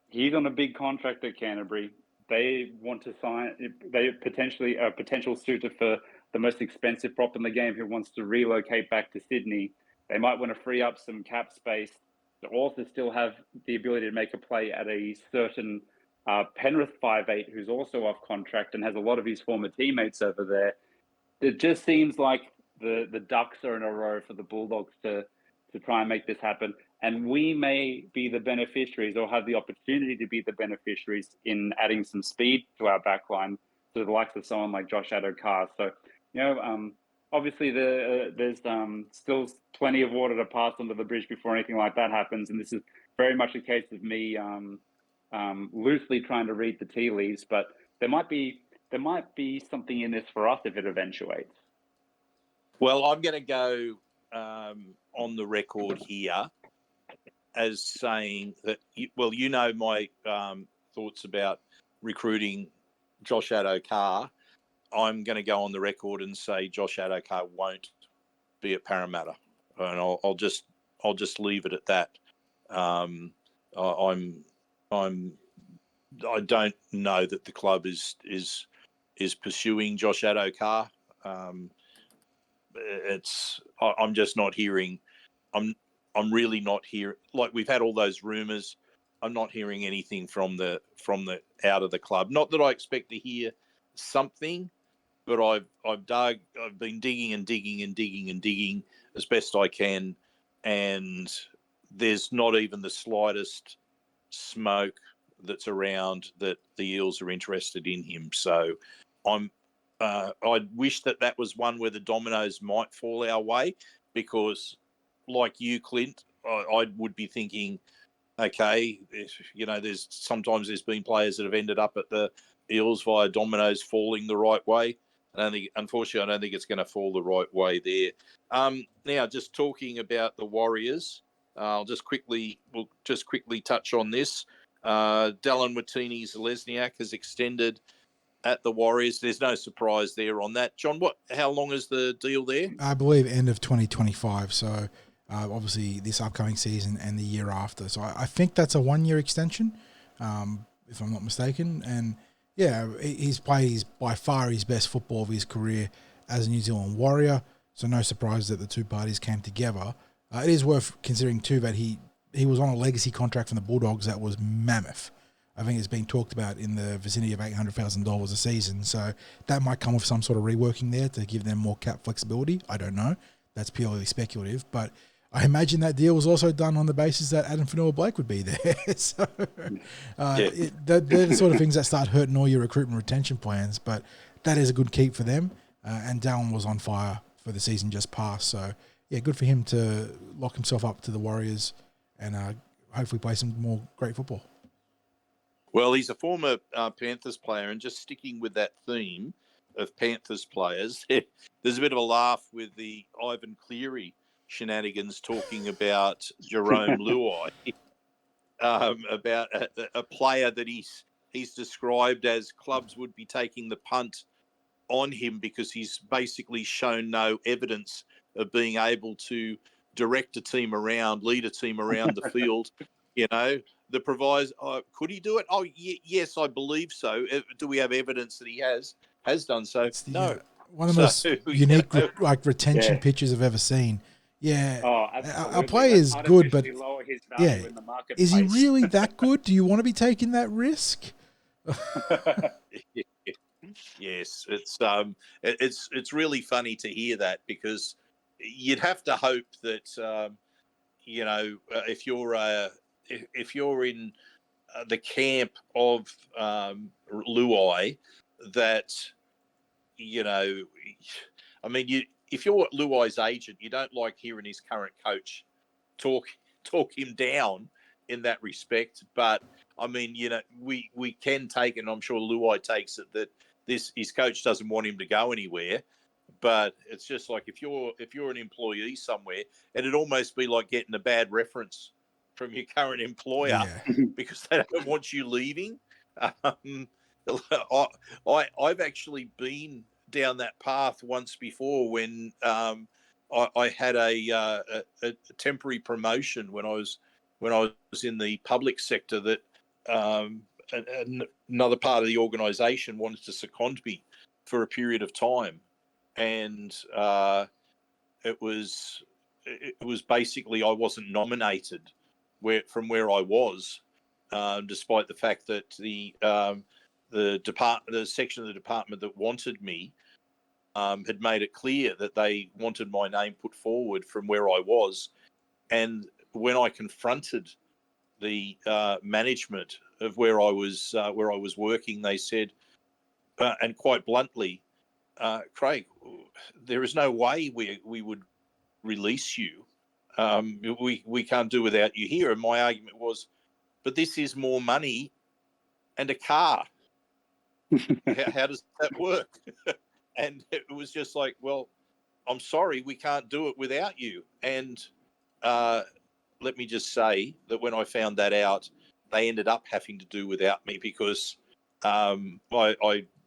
he's on a big contract at Canterbury. They want to sign. They potentially a potential suitor for the most expensive prop in the game who wants to relocate back to Sydney. They might want to free up some cap space to also still have the ability to make a play at a certain Penrith 5'8", who's also off contract and has a lot of his former teammates over there. It just seems like the ducks are in a row for the Bulldogs to try and make this happen. And we may be the beneficiaries or have the opportunity to be the beneficiaries in adding some speed to our backline to the likes of someone like Josh Adokar. So, obviously there's still plenty of water to pass under the bridge before anything like that happens. And this is very much a case of me loosely trying to read the tea leaves, but there might be something in this for us if it eventuates. Well, I'm going to go on the record here as saying that, my thoughts about recruiting Josh Adokar. I'm going to go on the record and say Josh Adokar won't be at Parramatta, and I'll just leave it at that. I don't know that the club is pursuing Josh Adokar. I'm just not hearing. I'm really not hearing. Like, we've had all those rumours. I'm not hearing anything from the out of the club. Not that I expect to hear something, but I've been digging and digging and digging and digging as best I can, and there's not even the slightest smoke that's around that the Eels are interested in him. So I wish that was one where the dominoes might fall our way, because like you, Clint, I would be thinking, okay, there's been players that have ended up at the Eels via dominoes falling the right way. Unfortunately, I don't think it's going to fall the right way there. Now, just talking about the Warriors, we'll just quickly touch on this. Dallin Watene-Zelesniak has extended at the Warriors. There's no surprise there on that. John, how long is the deal there? I believe end of 2025. So obviously this upcoming season and the year after. So I think that's a 1-year extension, if I'm not mistaken. And yeah, he's played by far his best football of his career as a New Zealand Warrior. So no surprise that the two parties came together. It is worth considering too that he was on a legacy contract from the Bulldogs that was mammoth. I think it's being talked about in the vicinity of $800,000 a season. So that might come with some sort of reworking there to give them more cap flexibility. I don't know. That's purely speculative. But I imagine that deal was also done on the basis that Addin Fonua-Blake would be there. So they're the sort of things that start hurting all your recruitment retention plans. But that is a good keep for them. And Dallin was on fire for the season just past. So, yeah, good for him to lock himself up to the Warriors and hopefully play some more great football. Well, he's a former Panthers player, and just sticking with that theme of Panthers players, there's a bit of a laugh with the Ivan Cleary shenanigans talking about Jerome Luai, about a player that he's described as clubs would be taking the punt on him because he's basically shown no evidence of being able to direct a team around, lead a team around the field, The proviso, could he do it? Oh, yes, I believe so. Do we have evidence that he has done so? No. One of the most unique retention pictures I've ever seen. Yeah, Oh, our absolutely. player Let's is good, but artificially lower his value yeah, in the marketplace. is he really that good? Do you want to be taking that risk? Yes, it's really funny to hear that, because you'd have to hope that if you're in the camp of Luai, that I mean, if you're Luai's agent, you don't like hearing his current coach talk him down in that respect. But I mean, we can take, and I'm sure Luai takes it, that his coach doesn't want him to go anywhere. But it's just like, if you're an employee somewhere, it'd almost be like getting a bad reference from your current employer Yeah, because they don't want you leaving. Um, I've actually been down that path once before when I had a temporary promotion when I was in the public sector, that another part of the organisation wanted to second me for a period of time, and it was basically, I wasn't nominated from where I was, despite the fact that the section of the department that wanted me had made it clear that they wanted my name put forward from where I was. And when I confronted the management of where I was working, they said, and quite bluntly, Craig, there is no way we would release you. We can't do without you here. And my argument was, but this is more money and a car. How does that work? And it was just like, well, I'm sorry, we can't do it without you. And let me just say that when I found that out, they ended up having to do without me, because I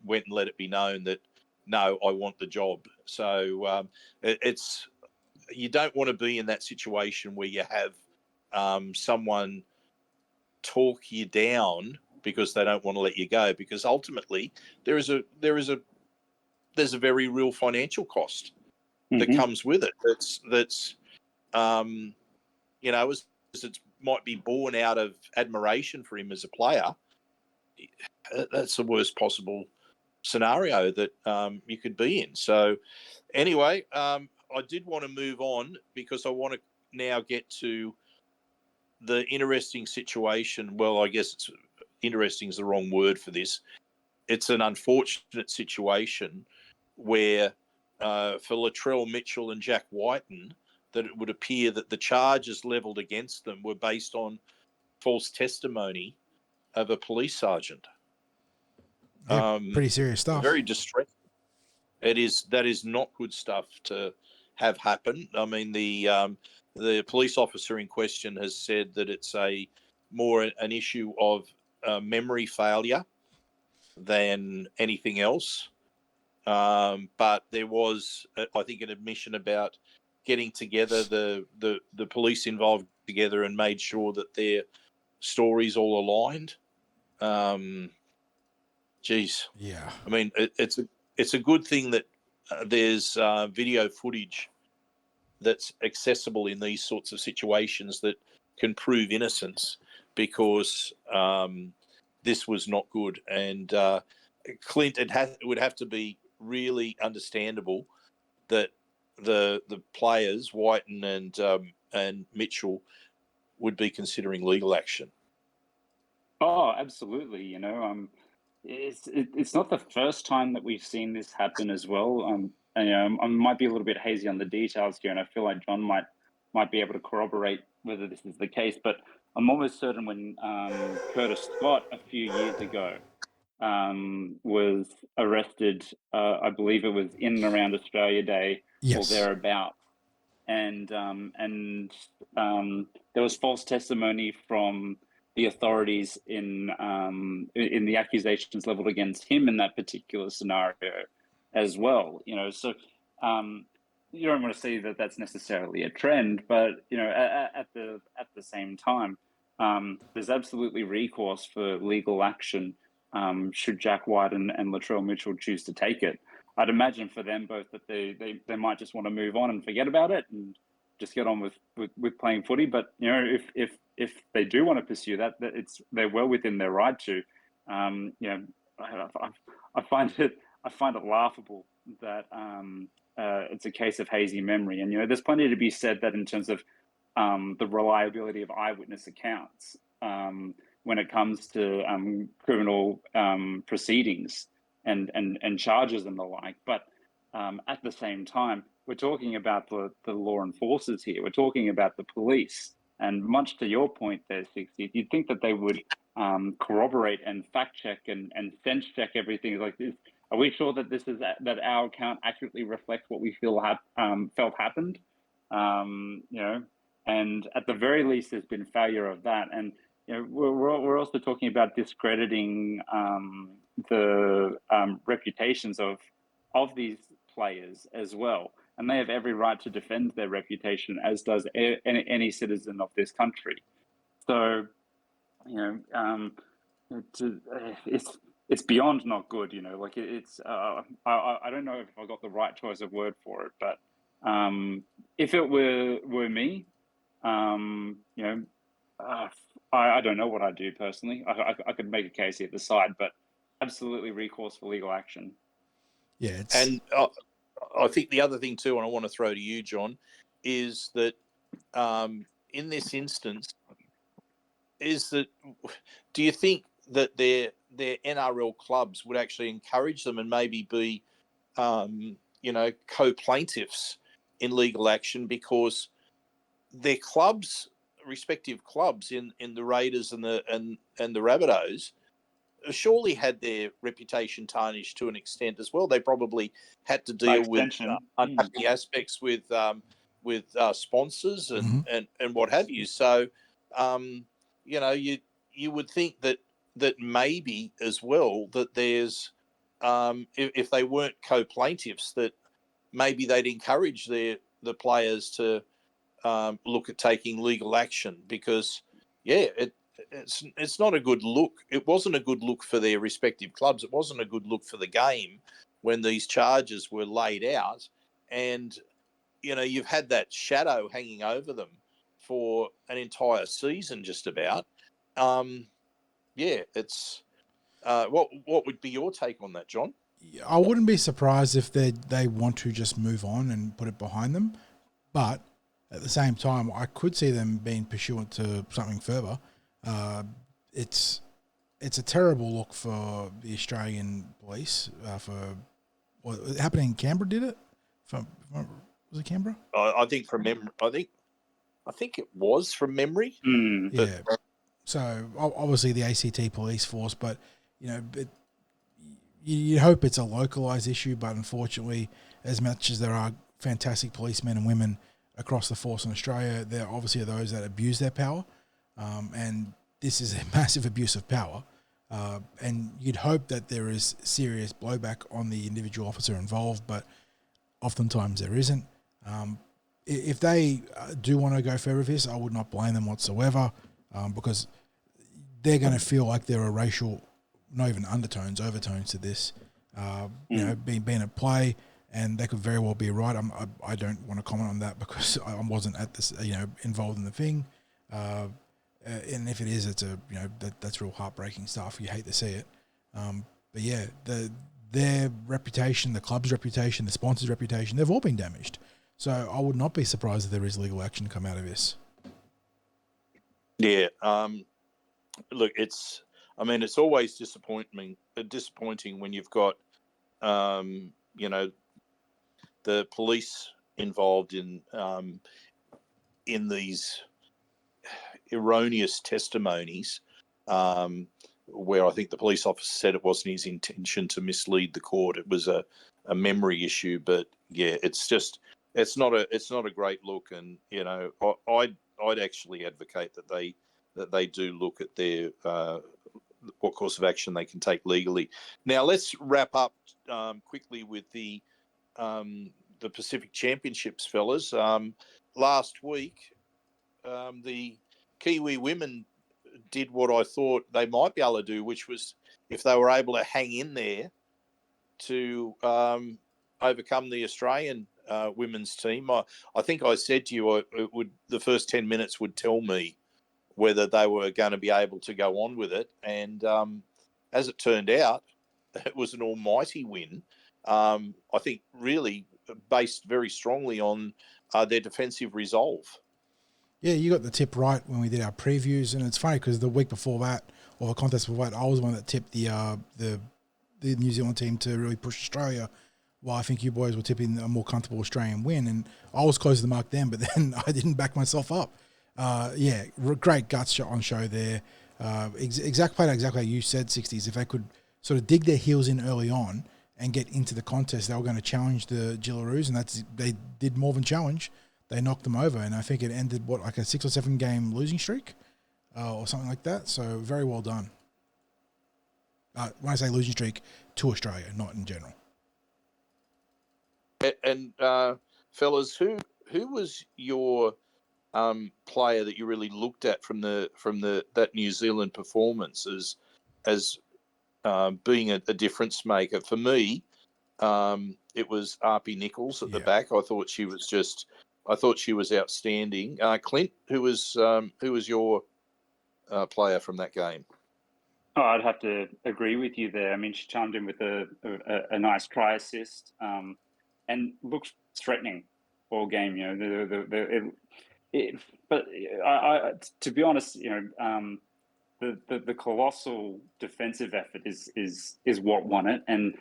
went and let it be known that, no, I want the job. So it's you don't want to be in that situation where you have someone talk you down because they don't want to let you go, because ultimately there's a very real financial cost that comes with it. That's as it might be born out of admiration for him as a player. That's the worst possible scenario that you could be in. So anyway, I did want to move on, because I want to now get to the interesting situation. Well, I guess interesting is the wrong word for this. It's an unfortunate situation where for Latrell, Mitchell and Jack Wighton, that it would appear that the charges levelled against them were based on false testimony of a police sergeant. yeah, pretty serious stuff. Very distressing. That is not good stuff to have happen. I mean, the police officer in question has said that it's more an issue of memory failure than anything else. But there was, I think, an admission about getting together the police involved together and made sure that their stories all aligned. Yeah, I mean, it's a good thing that there's video footage that's accessible in these sorts of situations that can prove innocence, because this was not good. And Clint, it would have to be really understandable that the players, Wighton and Mitchell, would be considering legal action. Oh, absolutely. It's not the first time that we've seen this happen as well. And, I might be a little bit hazy on the details here, and I feel like John might be able to corroborate whether this is the case. But I'm almost certain when Curtis Scott a few years ago was arrested, I believe it was in and around Australia Day or yes, thereabout, and there was false testimony from the authorities in the accusations leveled against him in that particular scenario as well. So you don't want to see that that's necessarily a trend, but at the same time, there's absolutely recourse for legal action should Jack White and Latrell Mitchell choose to take it. I'd imagine for them both that they might just want to move on and forget about it, and just get on with playing footy. But if they do want to pursue that, they're well within their right to. I find it laughable that it's a case of hazy memory, and there's plenty to be said that in terms of the reliability of eyewitness accounts when it comes to criminal proceedings and charges and the like. But at the same time, we're talking about the law enforcers here. We're talking about the police. And much to your point there, 60, you'd think that they would corroborate and fact check and sense check everything like this. Are we sure that that our account accurately reflects what we felt happened? And at the very least, there's been failure of that. And we're also talking about discrediting the reputations of these players as well, and they have every right to defend their reputation, as does any citizen of this country. So, it's beyond not good. It's I don't know if I got the right choice of word for it, but if it were me, I don't know what I'd do personally. I could make a case either side, but absolutely recourse for legal action. Yeah, and I think the other thing too, and I want to throw to you, John, is that in this instance, do you think that their NRL clubs would actually encourage them and maybe be co-plaintiffs in legal action, because their respective clubs in the Raiders and the Rabbitohs surely had their reputation tarnished to an extent as well. They probably had to deal with unhappy aspects with sponsors and what have you. So, you would think that maybe as well that there's if they weren't co-plaintiffs, that maybe they'd encourage the players to look at taking legal action, because it's not a good look. It wasn't a good look for their respective clubs. It wasn't a good look for the game when these charges were laid out, and you've had that shadow hanging over them for an entire season, just about. It's what would be your take on that, John? I wouldn't be surprised if they want to just move on and put it behind them, but at the same time, I could see them being pursuant to something further. It's a terrible look for the Australian police for what happened in Canberra. Did it? Was it Canberra? I think from memory. I think it was from memory. Yeah. So obviously the ACT police force, but you hope it's a localized issue. But unfortunately, as much as there are fantastic policemen and women across the force in Australia, there obviously are those that abuse their power, and this is a massive abuse of power. And you'd hope that there is serious blowback on the individual officer involved, but oftentimes there isn't. If they do want to go further with this, I would not blame them whatsoever, because they're going to feel like there are racial, not even overtones to this, being at play, and they could very well be right. I don't want to comment on that because I wasn't at this, involved in the thing. And if it is, it's that's real heartbreaking stuff. You hate to see it. But yeah, their reputation, the club's reputation, the sponsor's reputation, they've all been damaged. So I would not be surprised if there is legal action to come out of this. Yeah. Look, it's always disappointing when you've got, the police involved in these erroneous testimonies, where I think the police officer said it wasn't his intention to mislead the court. It was a memory issue. But yeah, it's not a great look. And I'd actually advocate that they do look at their what course of action they can take legally. Now let's wrap up quickly with the Pacific Championships, fellas. Last week, the Kiwi women did what I thought they might be able to do, which was, if they were able to hang in there, to overcome the Australian women's team. I think I said to you, the first 10 minutes would tell me whether they were going to be able to go on with it. And as it turned out, it was an almighty win. I think really based very strongly on their defensive resolve. Yeah, you got the tip right when we did our previews, and it's funny because the week before that, or the contest before that, I was the one that tipped the New Zealand team to really push Australia. Well, I think you boys were tipping a more comfortable Australian win, and I was close to the mark then, but then I didn't back myself up. Great guts shot on show there. Played exactly like you said, Sixties. If they could sort of dig their heels in early on and get into the contest, they were going to challenge the Gillaroos, and they did more than challenge. They knocked them over, and I think it ended, like a 6 or 7 game losing streak or something like that. So very well done. When I say losing streak, to Australia, not in general. And fellas, who was your player that you really looked at from that New Zealand performance as being a difference maker? For me, it was Arpy Nichols at the back. I thought she was outstanding. Clint, who was your player from that game? Oh, I'd have to agree with you there. I mean, she chimed in with a nice try assist, and looked threatening all game. You know, but to be honest, you know, the colossal defensive effort is what won it, and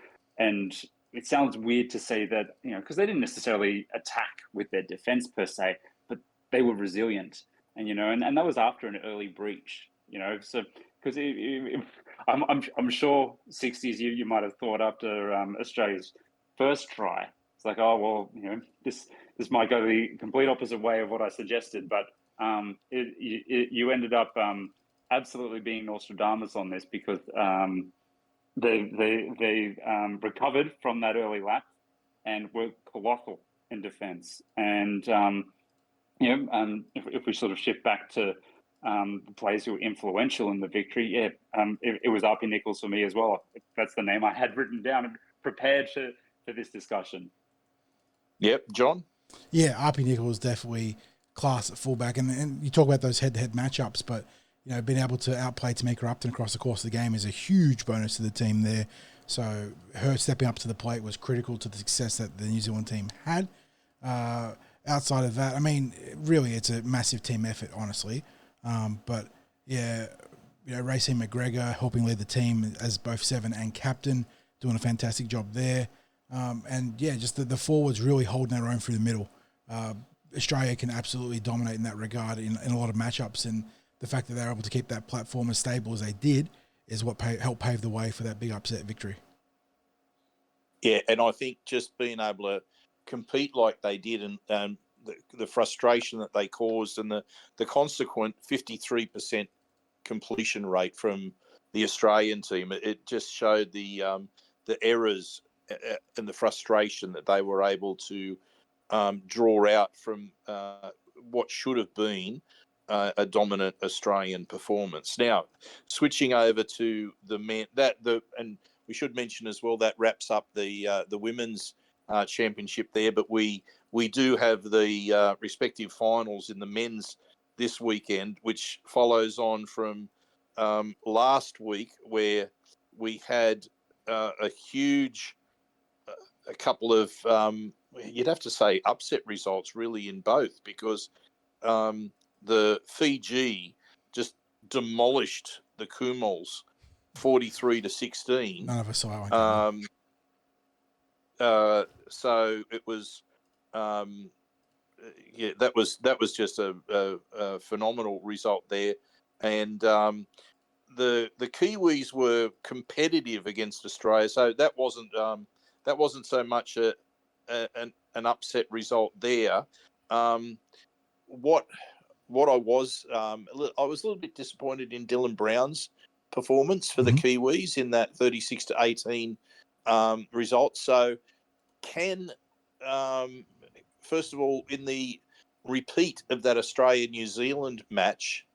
it sounds weird to say that, you know, because they didn't necessarily attack with their defense per se, but they were resilient, and you know, and that was after an early breach, you know, so because I'm sure Sixties you might have thought after Australia's first try, it's like, oh well, you know, this might go the complete opposite way of what I suggested, but you ended up absolutely being Nostradamus on this, because they recovered from that early lapse and were colossal in defence. And if we sort of shift back to the players who were influential in the victory, it was Arpy Nichols for me as well. That's the name I had written down and prepared for this discussion. Yep, John? Yeah, Arpy Nichols definitely class at fullback. And you talk about those head-to-head matchups, but you know, being able to outplay Tamika Upton across the course of the game is a huge bonus to the team there. So her stepping up to the plate was critical to the success that the New Zealand team had. Outside of that, I mean, really, it's a massive team effort, honestly. But yeah, you know, Racine McGregor helping lead the team as both 7 and captain, doing a fantastic job there. And yeah, just the forwards really holding their own through the middle. Australia can absolutely dominate in that regard in a lot of matchups, and the fact that they're able to keep that platform as stable as they did is what helped pave the way for that big upset victory. Yeah, and I think just being able to compete like they did, and the frustration that they caused, and the consequent 53% completion rate from the Australian team, it just showed the errors and the frustration that they were able to draw out from what should have been a dominant Australian performance. Now, switching over to the men, and we should mention as well that wraps up the women's championship there. But we do have the respective finals in the men's this weekend, which follows on from last week, where we had a huge, a couple of you'd have to say upset results really in both, because the Fiji just demolished the Kumals 43-16. None of us saw that one. So it was, that was just a phenomenal result there, and the Kiwis were competitive against Australia, so that wasn't so much an upset result there. What I was a little bit disappointed in Dylan Brown's performance for the Kiwis in that 36-18 result. So can, first of all, in the repeat of that Australia-New Zealand match,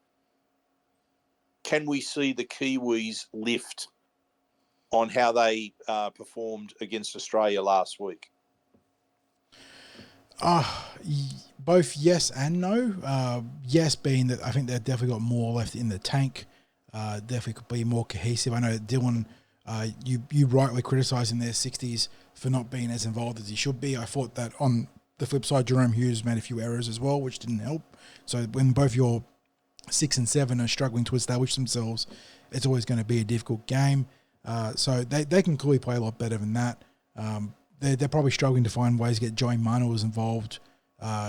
can we see the Kiwis lift on how they performed against Australia last week? Both yes and no. Yes being that I think they've definitely got more left in the tank. Definitely could be more cohesive. I know Dylan, you rightly criticising their 60s for not being as involved as he should be. I thought that on the flip side, Jerome Hughes made a few errors as well, which didn't help. So when both your 6 and 7 are struggling to establish themselves, it's always going to be a difficult game. So they can clearly play a lot better than that. They're probably struggling to find ways to get Joey Manuels involved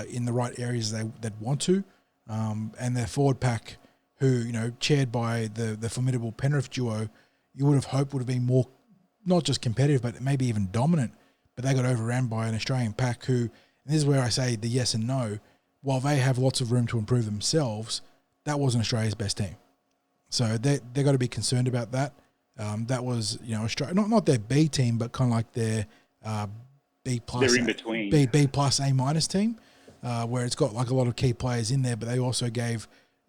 in the right areas they'd want to. And their forward pack, who, chaired by the formidable Penrith duo, you would have hoped would have been more, not just competitive, but maybe even dominant. But they got overran by an Australian pack who, and this is where I say the yes and no, while they have lots of room to improve themselves, that wasn't Australia's best team. So they got to be concerned about that. That was, Australia, not their B team, but kind of like their B plus, they're in between. B plus A minus team, where it's got like a lot of key players in there, but they also gave,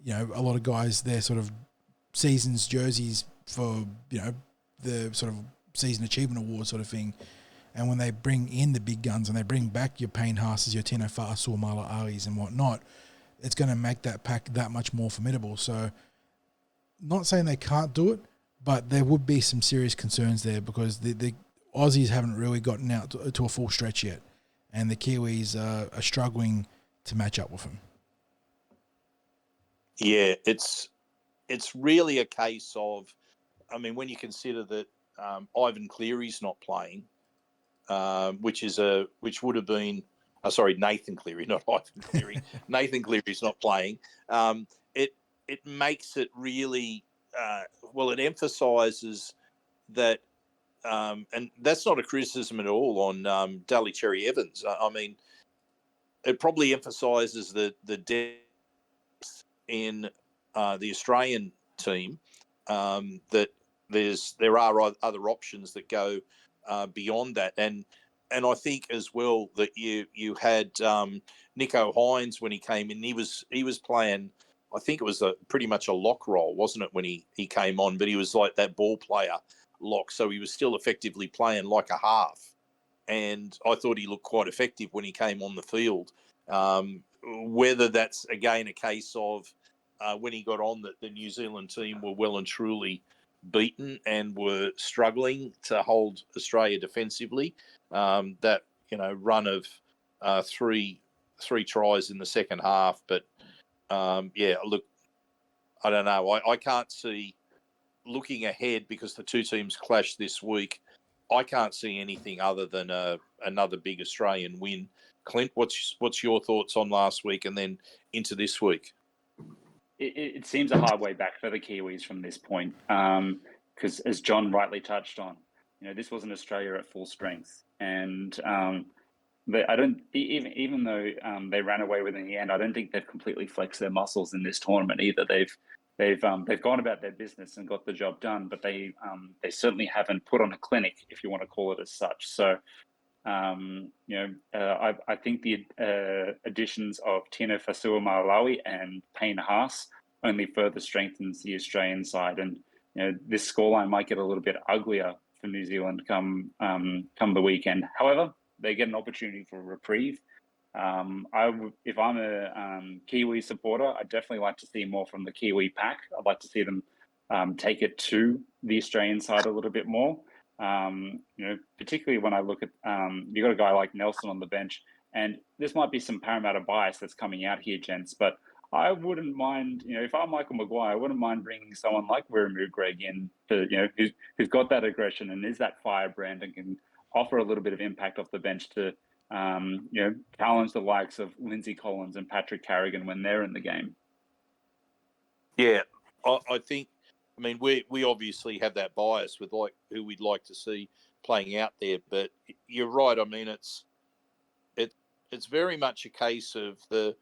a lot of guys their sort of season's jerseys for, the sort of season achievement award sort of thing. And when they bring in the big guns and they bring back your Payne Haas's, your Tino Fa'asu, Mala Ali's and whatnot, it's going to make that pack that much more formidable. So not saying they can't do it, but there would be some serious concerns there because the Aussies haven't really gotten out to a full stretch yet, and the Kiwis are struggling to match up with them. Yeah, it's really a case of, when you consider that Ivan Cleary's not playing, which would have been, Nathan Cleary, not Ivan Cleary. Nathan Cleary's not playing. It makes it really, it emphasises that, and that's not a criticism at all on Daly Cherry Evans. It probably emphasises the depth in the Australian team, that there are other options that go beyond that, and I think as well that you had Nico Hines when he came in. He was playing. I think it was pretty much a lock role, wasn't it, when he came on? But he was like that ball player lock, so he was still effectively playing like a half. And I thought he looked quite effective when he came on the field. Whether that's, again, a case of when he got on that the New Zealand team were well and truly beaten and were struggling to hold Australia defensively. That run of three tries in the second half, but look, I don't know. I can't see, looking ahead, because the two teams clash this week, I can't see anything other than another big Australian win. Clint, what's your thoughts on last week and then into this week? It seems a hard way back for the Kiwis from this point, because as John rightly touched on, this wasn't Australia at full strength, and but I don't even though they ran away with it in the end, I don't think they've completely flexed their muscles in this tournament either. They've gone about their business and got the job done, but they certainly haven't put on a clinic, if you want to call it as such. So. I think the additions of Tino Fa'asuamaleaui and Payne Haas only further strengthens the Australian side, and this scoreline might get a little bit uglier for New Zealand come the weekend. However, they get an opportunity for a reprieve. If I'm a Kiwi supporter, I'd definitely like to see more from the Kiwi pack. I'd like to see them take it to the Australian side a little bit more. Particularly when I look at you got a guy like Nelson on the bench, and this might be some Parramatta bias that's coming out here, gents, but I wouldn't mind, if I'm Michael Maguire, I wouldn't mind bringing someone like Wiramu Greg in to, who's got that aggression and is that firebrand and can offer a little bit of impact off the bench to, challenge the likes of Lindsay Collins and Patrick Carrigan when they're in the game. Yeah, I think. We obviously have that bias with who we'd like to see playing out there, but you're right. It's very much a case of the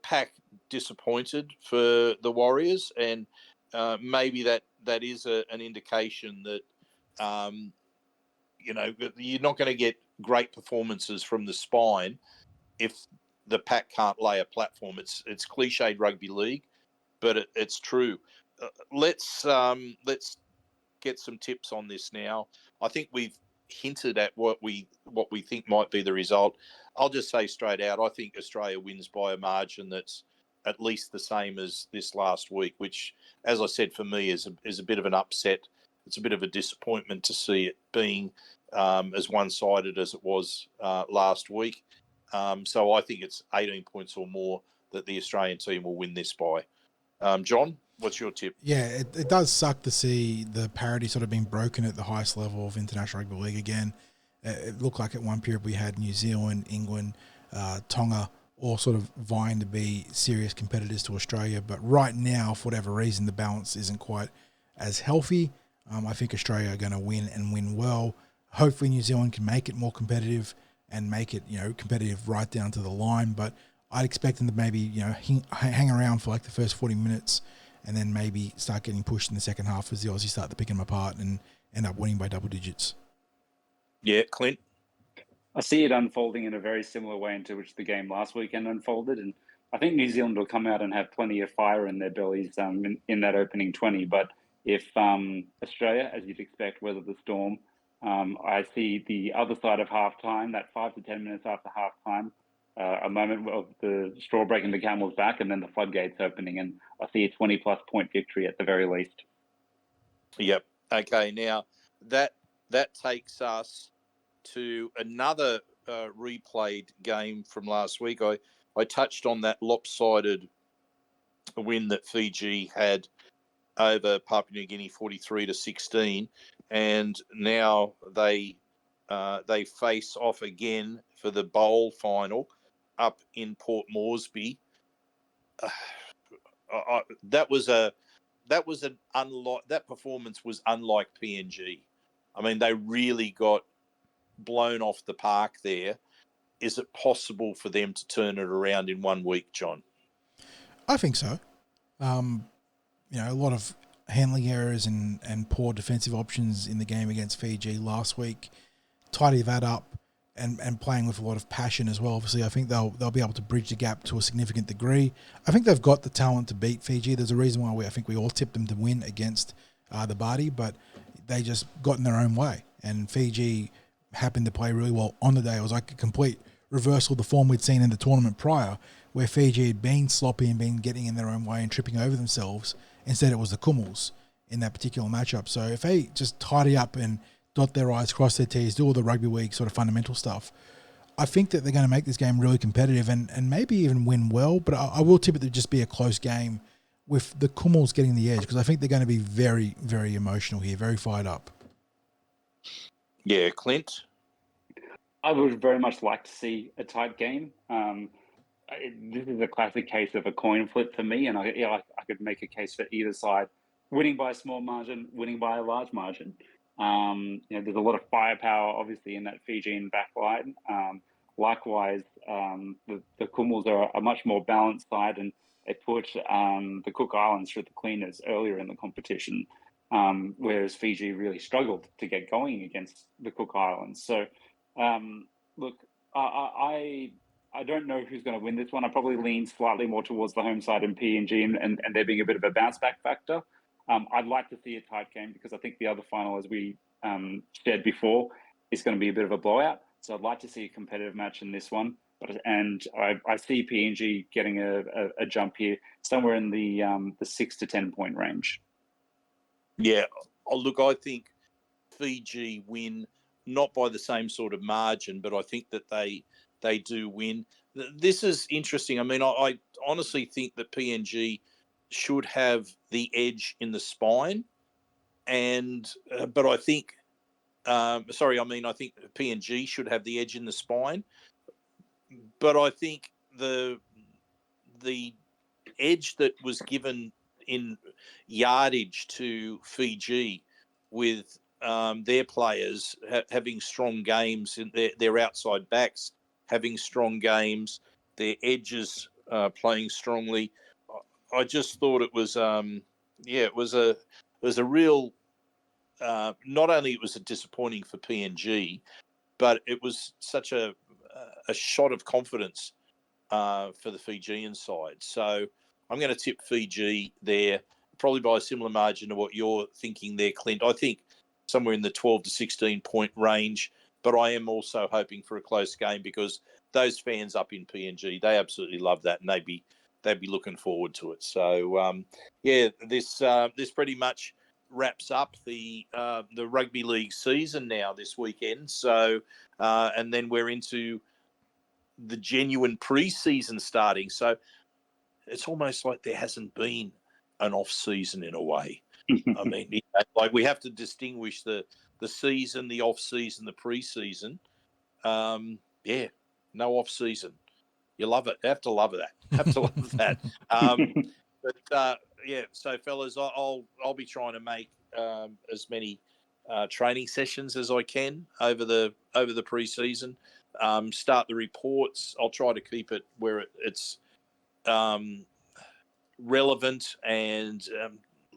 pack disappointed for the Warriors, and maybe that is an indication that you're not going to get great performances from the spine if the pack can't lay a platform. It's cliched rugby league, but it's true. Let's get some tips on this now. I think we've hinted at what we think might be the result. I'll just say straight out, I think Australia wins by a margin that's at least the same as this last week, which, as I said, for me is a bit of an upset. It's a bit of a disappointment to see it being as one-sided as it was last week. So I think it's 18 points or more that the Australian team will win this by. John, what's your tip? Yeah, it does suck to see the parity sort of being broken at the highest level of International Rugby League again. It looked like at one period we had New Zealand, England, Tonga, all sort of vying to be serious competitors to Australia. But right now, for whatever reason, the balance isn't quite as healthy. I think Australia are going to win and win well. Hopefully New Zealand can make it more competitive and make it, competitive right down to the line. But I'd expect them to maybe, hang around for like the first 40 minutes and then maybe start getting pushed in the second half as the Aussies start to pick them apart and end up winning by double digits. Yeah, Clint? I see it unfolding in a very similar way into which the game last weekend unfolded. And I think New Zealand will come out and have plenty of fire in their bellies in that opening 20. But if Australia, as you'd expect, weather the storm, I see the other side of halftime, that 5 to 10 minutes after halftime, a moment of the straw breaking the camel's back and then the floodgates opening. And I see a 20-plus point victory at the very least. Yep. Okay, now that takes us to another replayed game from last week. I touched on that lopsided win that Fiji had over Papua New Guinea 43-16, and now they face off again for the bowl final up in Port Moresby. That performance was unlike PNG. I mean, they really got blown off the park there. Is it possible for them to turn it around in 1 week, John? I think so. A lot of handling errors and poor defensive options in the game against Fiji last week. Tidy that up and playing with a lot of passion as well. Obviously, I think they'll be able to bridge the gap to a significant degree. I think they've got the talent to beat Fiji. There's a reason why I think we all tipped them to win against the Barty, but they just got in their own way. And Fiji happened to play really well on the day. It was like a complete reversal of the form we'd seen in the tournament prior, where Fiji had been sloppy and been getting in their own way and tripping over themselves. Instead, it was the Kumuls in that particular matchup. So if they just tidy up and dot their I's, cross their T's, do all the rugby league sort of fundamental stuff, I think that they're going to make this game really competitive and maybe even win well. But I will tip it to just be a close game with the Kumuls getting the edge, because I think they're going to be very, very emotional here, very fired up. Yeah, Clint? I would very much like to see a tight game. This is a classic case of a coin flip for me, and I could make a case for either side, winning by a small margin, winning by a large margin. There's a lot of firepower, obviously, in that Fijian backline. Likewise, the Kumuls are a much more balanced side, and they put the Cook Islands through the cleaners earlier in the competition, whereas Fiji really struggled to get going against the Cook Islands. So, look, I don't know who's going to win this one. I probably lean slightly more towards the home side in PNG and there being a bit of a bounce back factor. I'd like to see a tight game because I think the other final, as we shared before, is going to be a bit of a blowout. So I'd like to see a competitive match in this one. And I see PNG getting a jump here somewhere in the 6 to 10 point range. Yeah. Look, I think Fiji win not by the same sort of margin, but I think that they do win. This is interesting. I mean, I honestly think that PNG should have the edge in the spine, but I think, I think PNG should have the edge in the spine, but I think the edge that was given in yardage to Fiji with their players having strong games, in their outside backs having strong games, their edges playing strongly. I just thought it was, it was a real. Not only it was a disappointing for PNG, but it was such a shot of confidence for the Fijian side. So I'm going to tip Fiji there, probably by a similar margin to what you're thinking there, Clint. I think somewhere in the 12 to 16 point range. But I am also hoping for a close game because those fans up in PNG, they absolutely love that, and they'd be looking forward to it. So this pretty much wraps up the rugby league season now this weekend. So and then we're into the genuine pre-season starting. So it's almost like there hasn't been an off season in a way. I mean, like we have to distinguish the season, the off season, the pre-season. No off season. You love it. Have to love that. Have to love that. So fellas, I'll be trying to make as many training sessions as I can over the pre-season. Start the reports. I'll try to keep it where it's relevant and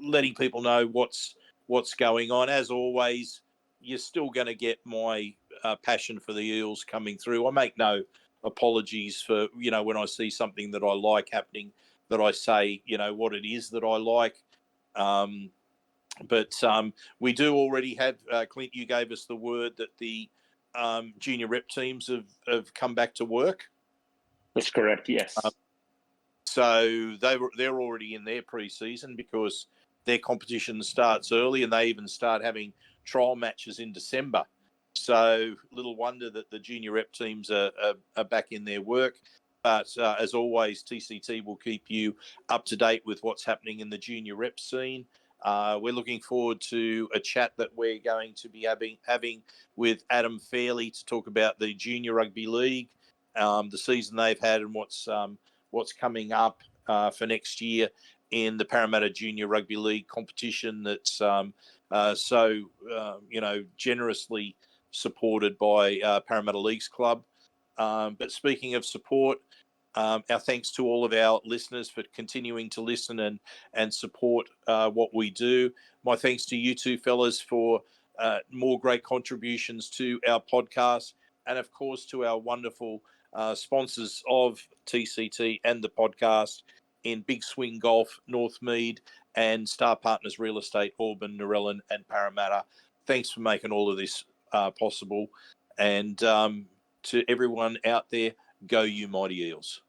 letting people know what's going on. As always, you're still going to get my passion for the Eels coming through. I make no apologies for, when I see something that I like happening, that I say, what it is that I like. But we do already have, Clint, you gave us the word that the junior rep teams have come back to work. That's correct, yes. So they're already in their pre-season because their competition starts early, and they even start having trial matches in December. So little wonder that the junior rep teams are back in their work. But as always, TCT will keep you up to date with what's happening in the junior rep scene. We're looking forward to a chat that we're going to be having with Adam Fairley to talk about the Junior Rugby League, the season they've had, and what's coming up for next year in the Parramatta Junior Rugby League competition that's generously supported by Parramatta Leagues Club. But speaking of support, our thanks to all of our listeners for continuing to listen and support what we do. My thanks to you two fellas for more great contributions to our podcast, and of course to our wonderful sponsors of TCT and the podcast in Big Swing Golf, Northmead, and Star Partners Real Estate, Auburn, Narellan, and Parramatta. Thanks for making all of this possible. And to everyone out there, go you mighty Eels.